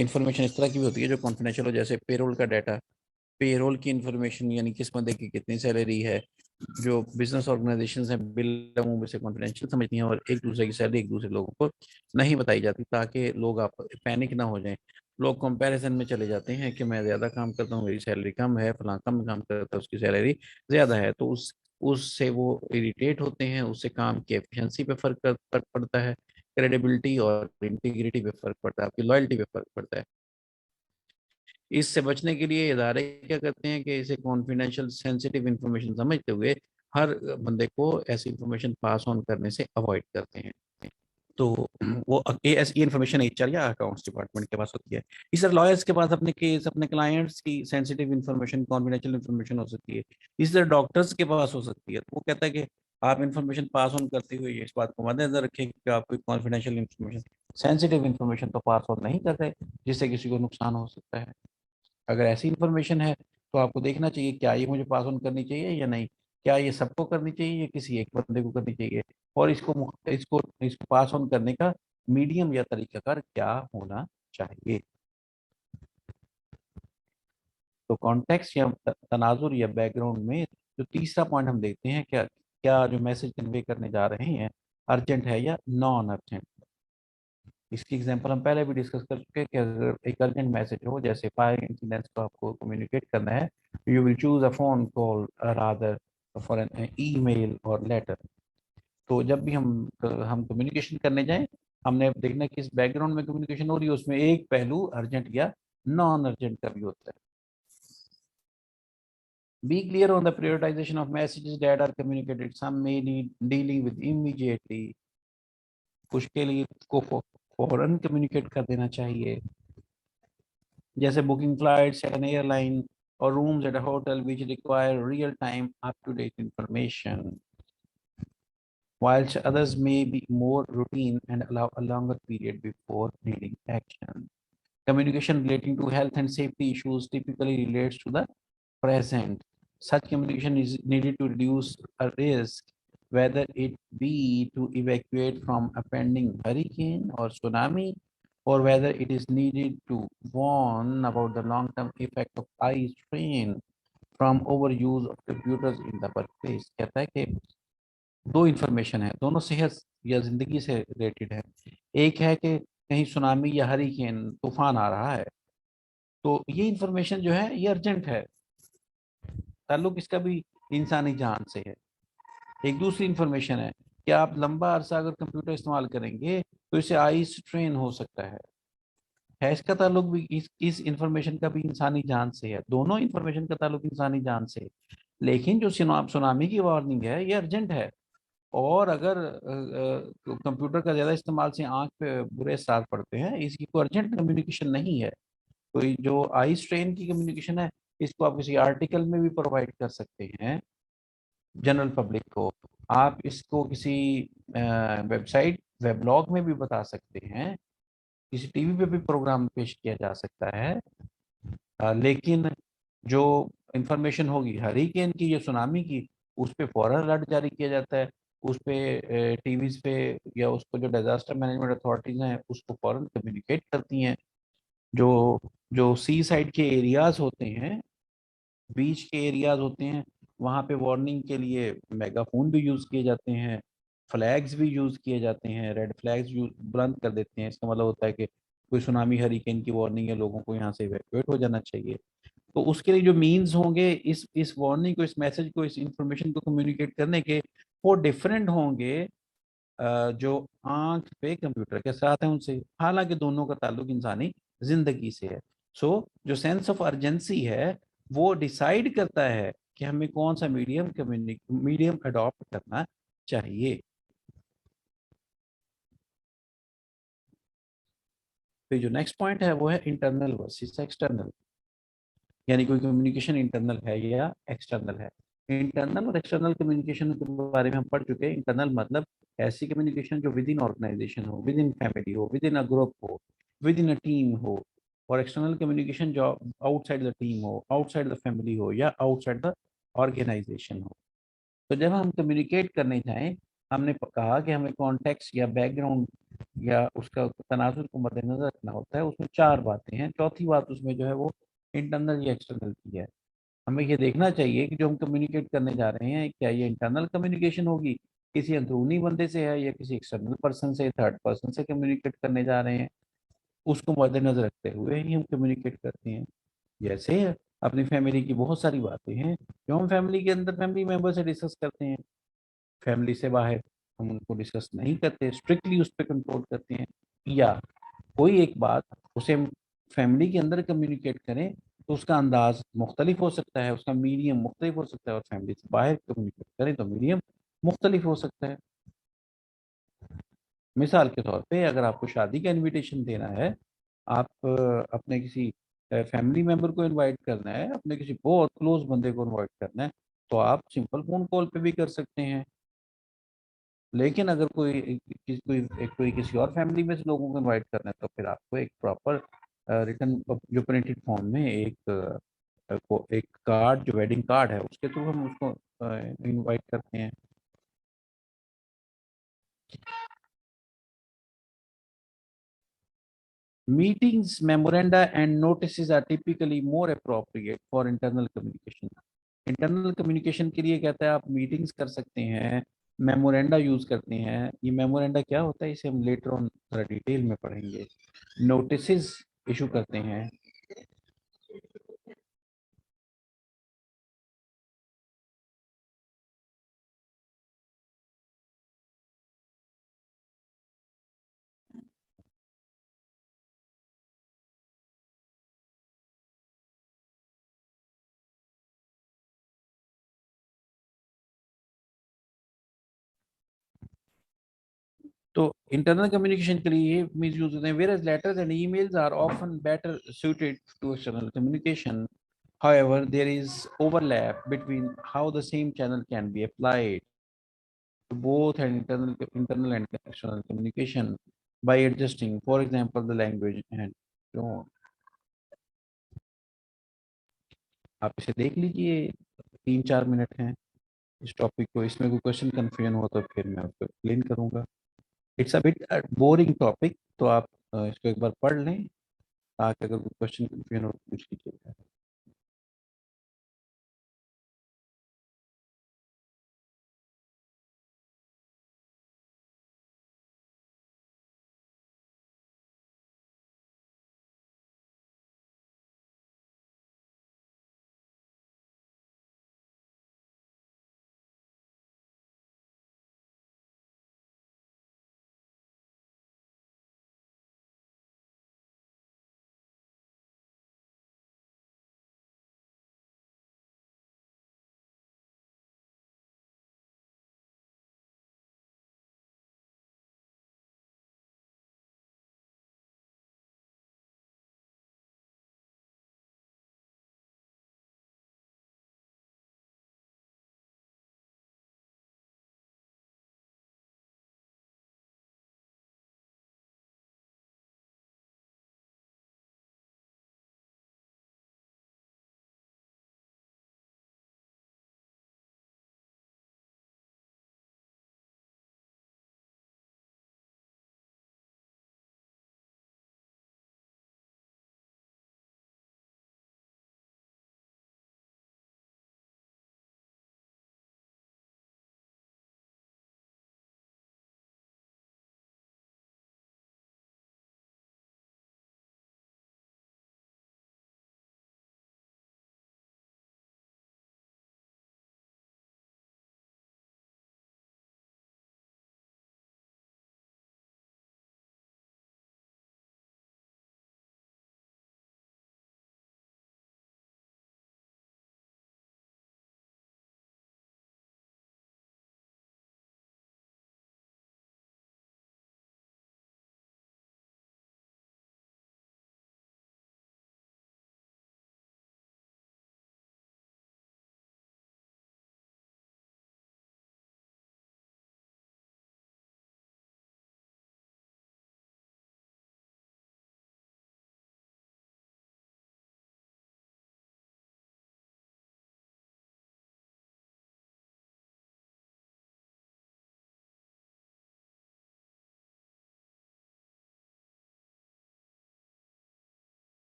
information इस तरह की भी होती है जो कॉन्फिडेंशियल हो, जैसे पेरोल का डाटा, पेरोल की इंफॉर्मेशन यानी किस बंदे की कितनी सैलरी है, जो बिजनेस ऑर्गेनाइजेशंस हैं बिल्कुल में से कॉन्फिडेंशियल समझती हैं और एक दूसरे की सैलरी एक दूसरे लोगों को नहीं बताई जाती ताकि लोग आप पैनिक ना हो जाएं। लोग कंपैरिजन में चले जाते हैं कि मैं ज़्यादा काम करता हूँ, मेरी सैलरी कम है, फलां कम काम करता है उसकी सैलरी ज़्यादा है, तो उससे वो इरिटेट होते हैं, उससे काम की एफिशिएंसी पे फर्क पड़ता है, क्रेडिबिलिटी और इंटीग्रिटी पे फर्क पड़ता है, आपकी लॉयल्टी पे फर्क पड़ता है। इससे बचने के लिए इदारे क्या करते हैं कि इसे कॉन्फिडेंशियल सेंसिटिव इंफॉर्मेशन समझते हुए हर बंदे को ऐसी इंफॉर्मेशन पास ऑन करने से अवॉइड करते हैं। तो वो ये इंफॉर्मेशन एचआर या अकाउंट्स डिपार्टमेंट के पास होती है। इस तरह लॉयर्स के पास अपने केस, अपने क्लाइंट्स की सेंसिटिव इंफॉर्मेशन, कॉन्फिडेंशियल इंफॉर्मेशन हो सकती है। इस तरह डॉक्टर्स के पास हो सकती है। तो वो कहता है कि आप इंफॉर्मेशन पास ऑन करते हुए इस बात को मद्देनजर रखें कि आप कोई कॉन्फिडेंशियल इंफॉर्मेशन, सेंसिटिव इंफॉर्मेशन तो पास ऑन नहीं कर रहे जिससे किसी को नुकसान हो सकता है। अगर ऐसी इंफॉर्मेशन है तो आपको देखना चाहिए क्या ये मुझे पास ऑन करनी चाहिए या नहीं, क्या ये सबको करनी चाहिए या किसी एक बंदे को करनी चाहिए, और इसको पास ऑन करने का मीडियम या तरीकाकार क्या होना चाहिए। तो कॉन्टेक्स्ट या तनाजुर या बैकग्राउंड में जो तीसरा पॉइंट हम देखते हैं, क्या क्या जो मैसेज कन्वे करने जा रहे हैं अर्जेंट है या नॉन अर्जेंट। इसकी एग्जांपल हम पहले भी डिस्कस कर चुके हैं कि अगर एक अर्जेंट मैसेज हो, जैसे फायर इंसिडेंट्स को आपको कम्युनिकेट करना है, you will choose a phone call rather for an email और लेटर। तो जब भी हम कम्युनिकेशन करने जाएं, हमने देखना कि इस बैकग्राउंड में कम्युनिकेशन हो रही है, उसमें एक पहलू अर्जेंट या नॉन अर्जेंट का भी होता है। Be clear on the prioritization of messages that are communicated. Some may need dealing with immediately. कुछ के लिए को फौरन कम्युनिकेट कर देना चाहिए, जैसे booking flights at an airline और rooms at a hotel which require real time up to date information, whilst others may be more routine and allow a longer period before needing action. Communication relating to health and safety issues typically relates to the present. Such communication is needed to reduce a risk, whether it be to evacuate from a pending hurricane or tsunami, or whether it is needed to warn about the long-term effect of eye strain from overuse of computers in the workplace. कहता है कि दो information है, दोनों सेहत या जिंदगी से रिलेटेड है। एक है कि कहीं सुनामी या हरिकेन तूफान आ रहा है, तो ये इंफॉर्मेशन जो है ये अर्जेंट है, ताल्लुक इसका भी इंसानी जान से है। एक दूसरी इंफॉर्मेशन है कि आप लंबा अरसा अगर कंप्यूटर इस्तेमाल करेंगे तो इससे आई स्ट्रेन हो सकता है इसका ताल्लुक भी इस इंफॉर्मेशन का भी इंसानी जान से है। दोनों इंफॉर्मेशन का ताल्लुक इंसानी जान से है, लेकिन जो सुनामी की वार्निंग है ये अर्जेंट है। और अगर कंप्यूटर का ज़्यादा इस्तेमाल से आंख पे बुरे असर पड़ते हैं, इसकी कोई अर्जेंट कम्युनिकेशन नहीं है। तो ये जो आई स्ट्रेन की कम्युनिकेशन है, इसको आप किसी आर्टिकल में भी प्रोवाइड कर सकते हैं जनरल पब्लिक को। आप इसको किसी वेबसाइट वेबलॉग में भी बता सकते हैं, किसी टीवी पे भी प्रोग्राम पेश किया जा सकता है। लेकिन जो इंफॉर्मेशन होगी हरिकेन की या सुनामी की, उस पे फौरन अलर्ट जारी किया जाता है, उस पे टीवीज पे या उसको जो डिजास्टर मैनेजमेंट अथॉरिटीज हैं उसको फौरन कम्युनिकेट करती हैं। जो जो सी साइड के एरियाज होते हैं, बीच के एरियाज होते हैं, वहाँ पे वार्निंग के लिए मेगाफोन भी यूज़ किए जाते हैं, फ्लैग्स भी यूज़ किए जाते हैं, रेड फ्लैग्स बुलंद कर देते हैं। इसका मतलब होता है कि कोई सुनामी हरिकेन की वार्निंग है, लोगों को यहाँ से इवैक्यूएट हो जाना चाहिए। तो उसके लिए जो मीन्स होंगे इस वार्निंग को, इस मैसेज को, इस इंफॉर्मेशन को कम्युनिकेट करने के, वो डिफरेंट होंगे जो आंख पे कंप्यूटर के साथ है उनसे, हालांकि दोनों का ताल्लुक इंसानी जिंदगी से है। सो जो सेंस ऑफ अर्जेंसी है वो डिसाइड करता है कि हमें कौन सा मीडियम अडॉप्ट करना चाहिए। फिर जो नेक्स्ट पॉइंट है वो है इंटरनल वर्सेस एक्सटर्नल, यानी कोई कम्युनिकेशन इंटरनल है या एक्सटर्नल है। इंटरनल और एक्सटर्नल कम्युनिकेशन के बारे में हम पढ़ चुके हैं। इंटरनल मतलब ऐसी कम्युनिकेशन जो विद इन ऑर्गेनाइजेशन हो, विद इन फैमिली हो, विद इन अ ग्रुप हो, विद इन अ टीम हो। और एक्सटर्नल कम्युनिकेशन जो आउटसाइड द टीम हो, आउटसाइड द फैमिली हो या आउटसाइड द ऑर्गेनाइजेशन हो। तो जब हम कम्युनिकेट करने जाएं, हमने कहा कि हमें कॉन्टेक्स्ट या बैकग्राउंड या उसका तनाजुर को मद्देनजर रखना होता है। उसमें चार बातें हैं, चौथी बात उसमें जो है वो इंटरनल या एक्सटर्नल की है। हमें ये देखना चाहिए कि जो हम कम्युनिकेट करने जा रहे हैं, क्या ये इंटरनल कम्युनिकेशन होगी, किसी अंदरूनी बंदे से है, या किसी एक्सटर्नल पर्सन से, थर्ड पर्सन से कम्युनिकेट करने जा रहे हैं। उसको मद्देनजर रखते हुए ही हम कम्युनिकेट करते हैं। जैसे अपनी फैमिली की बहुत सारी बातें हैं जो हम फैमिली के अंदर फैमिली मेंबर से डिस्कस करते हैं, फैमिली से बाहर हम उनको डिस्कस नहीं करते, स्ट्रिक्टली उस पर कंट्रोल करते हैं। या कोई एक बात उसे हम फैमिली के अंदर कम्युनिकेट करें तो उसका अंदाज मुख्तलिफ हो सकता है, उसका मीडियम मुख्तलिफ हो सकता है, और फैमिली से बाहर कम्युनिकेट करें तो मीडियम मुख्तलिफ हो सकता है। मिसाल के तौर पे अगर आपको शादी का इनविटेशन देना है, आप अपने किसी फैमिली मेंबर को इनवाइट करना है, अपने किसी बहुत क्लोज बंदे को इनवाइट करना है, तो आप सिंपल फोन कॉल पे भी कर सकते हैं। लेकिन अगर कोई किसी और फैमिली में से लोगों को इनवाइट करना है, तो फिर आपको एक प्रॉपर रिटर्न जो प्रिंटेड फॉर्म में एक कार्ड, जो वेडिंग कार्ड है, उसके थ्रू हम उसको इनवाइट करते हैं। Meetings, memoranda, and notices are typically more appropriate for internal communication. Internal communication के लिए कहता है आप मीटिंग्स कर सकते हैं, मेमोरेंडा यूज करते हैं। ये मेमोरेंडा क्या होता है इसे हम लेटर ऑन थोड़ा डिटेल में पढ़ेंगे। नोटिसेस इशू करते हैं। तो इंटरनल कम्युनिकेशन के लिए ये मीन्स यूज होते हैं, whereas letters and emails are often better suited to external communication. However, there is overlap between how the same channel can be applied to both and internal and external communication by adjusting, for example, the language and tone. आप इसे देख लीजिए, 3-4 minute हैं इस topic को, इसमें कोई question confusion हो तो फिर मैं उसको एक्सप्लेन करूंगा। It's a bit boring topic, तो आप इसको एक बार पढ़ लें, ताकि अगर कोई क्वेश्चन कंफ्यूजन हो तो पूछ लीजिएगा।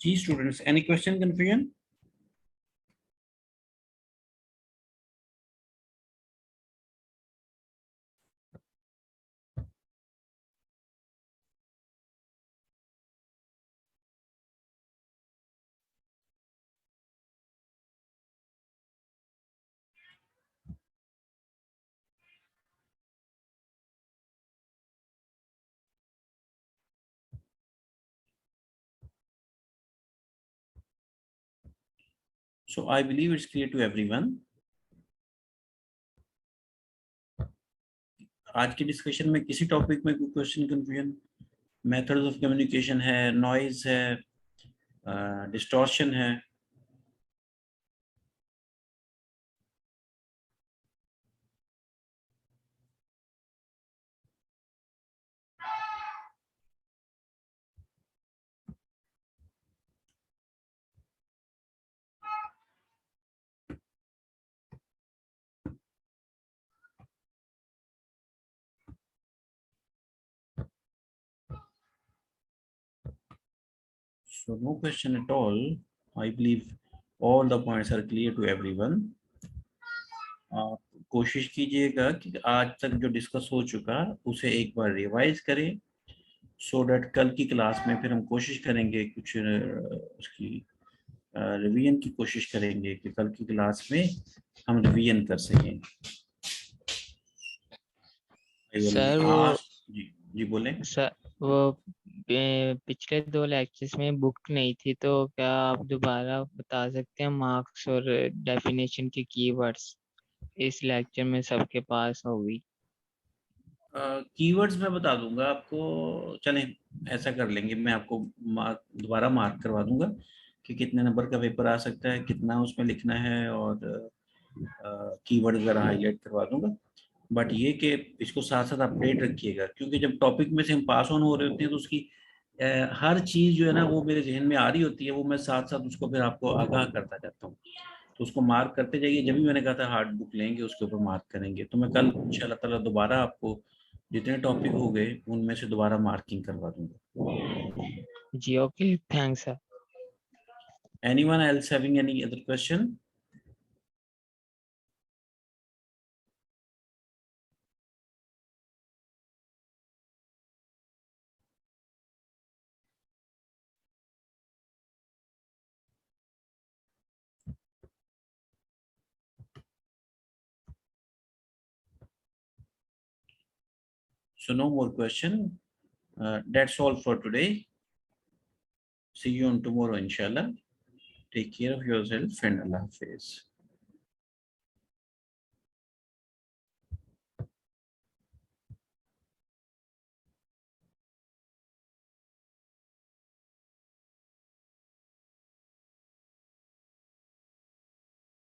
जी students, any question confusion? So I believe it's clear to everyone. आज की डिस्कशन में किसी टॉपिक में कोई question confusion? Methods of communication है, नॉइज है, डिस्टॉर्शन है। So no question at all. I believe all the points are clear to everyone. आप कोशिश कीजिएगा कि आज तक जो डिस्कस हो चुका उसे एक बार रिवाइज करें, सो डैट कल की क्लास में फिर हम कोशिश करेंगे कुछ उसकी रिवीजन की कोशिश करेंगे कि कल की क्लास में हम रिवीजन कर सकें। सर वो जी बोलें। सर वो पिछले 2 लेक्चर्स में बुक नहीं थी, तो क्या आप दोबारा बता सकते हैं मार्क्स और डेफिनेशन के कीवर्ड्स इस लेक्चर में सबके पास होगी? कीवर्ड्स मैं बता दूंगा आपको, चलें ऐसा कर लेंगे, मैं आपको दोबारा मार्क करवा दूंगा कि कितने नंबर का पेपर आ सकता है, कितना उसमें लिखना है, और कीवर्ड वगैरह हाईलाइट करवा दूंगा। बट ये कि इसको साथ साथ अपडेट रखिएगा, क्योंकि जब टॉपिक में से हम पास ऑन हो रहे होते हैं तो उसकी हर चीज़ जो है ना वो मेरे जहन में आ रही होती है, वो मैं साथ साथ उसको फिर आपको आगाह करता जाता हूँ। तो उसको मार्क करते जाइए, जब भी मैंने कहा था हार्ड बुक लेंगे उसके ऊपर मार्क करेंगे। तो मैं कल इंशाल्लाह ताला दोबारा आपको जितने टॉपिक हो गए उनमें से दोबारा मार्किंग करवा दूंगा। जी okay, thanks sir. Anyone else having any other question? So no more question. That's all for today. See you on tomorrow, inshallah. Take care of yourself and Allah Hafiz.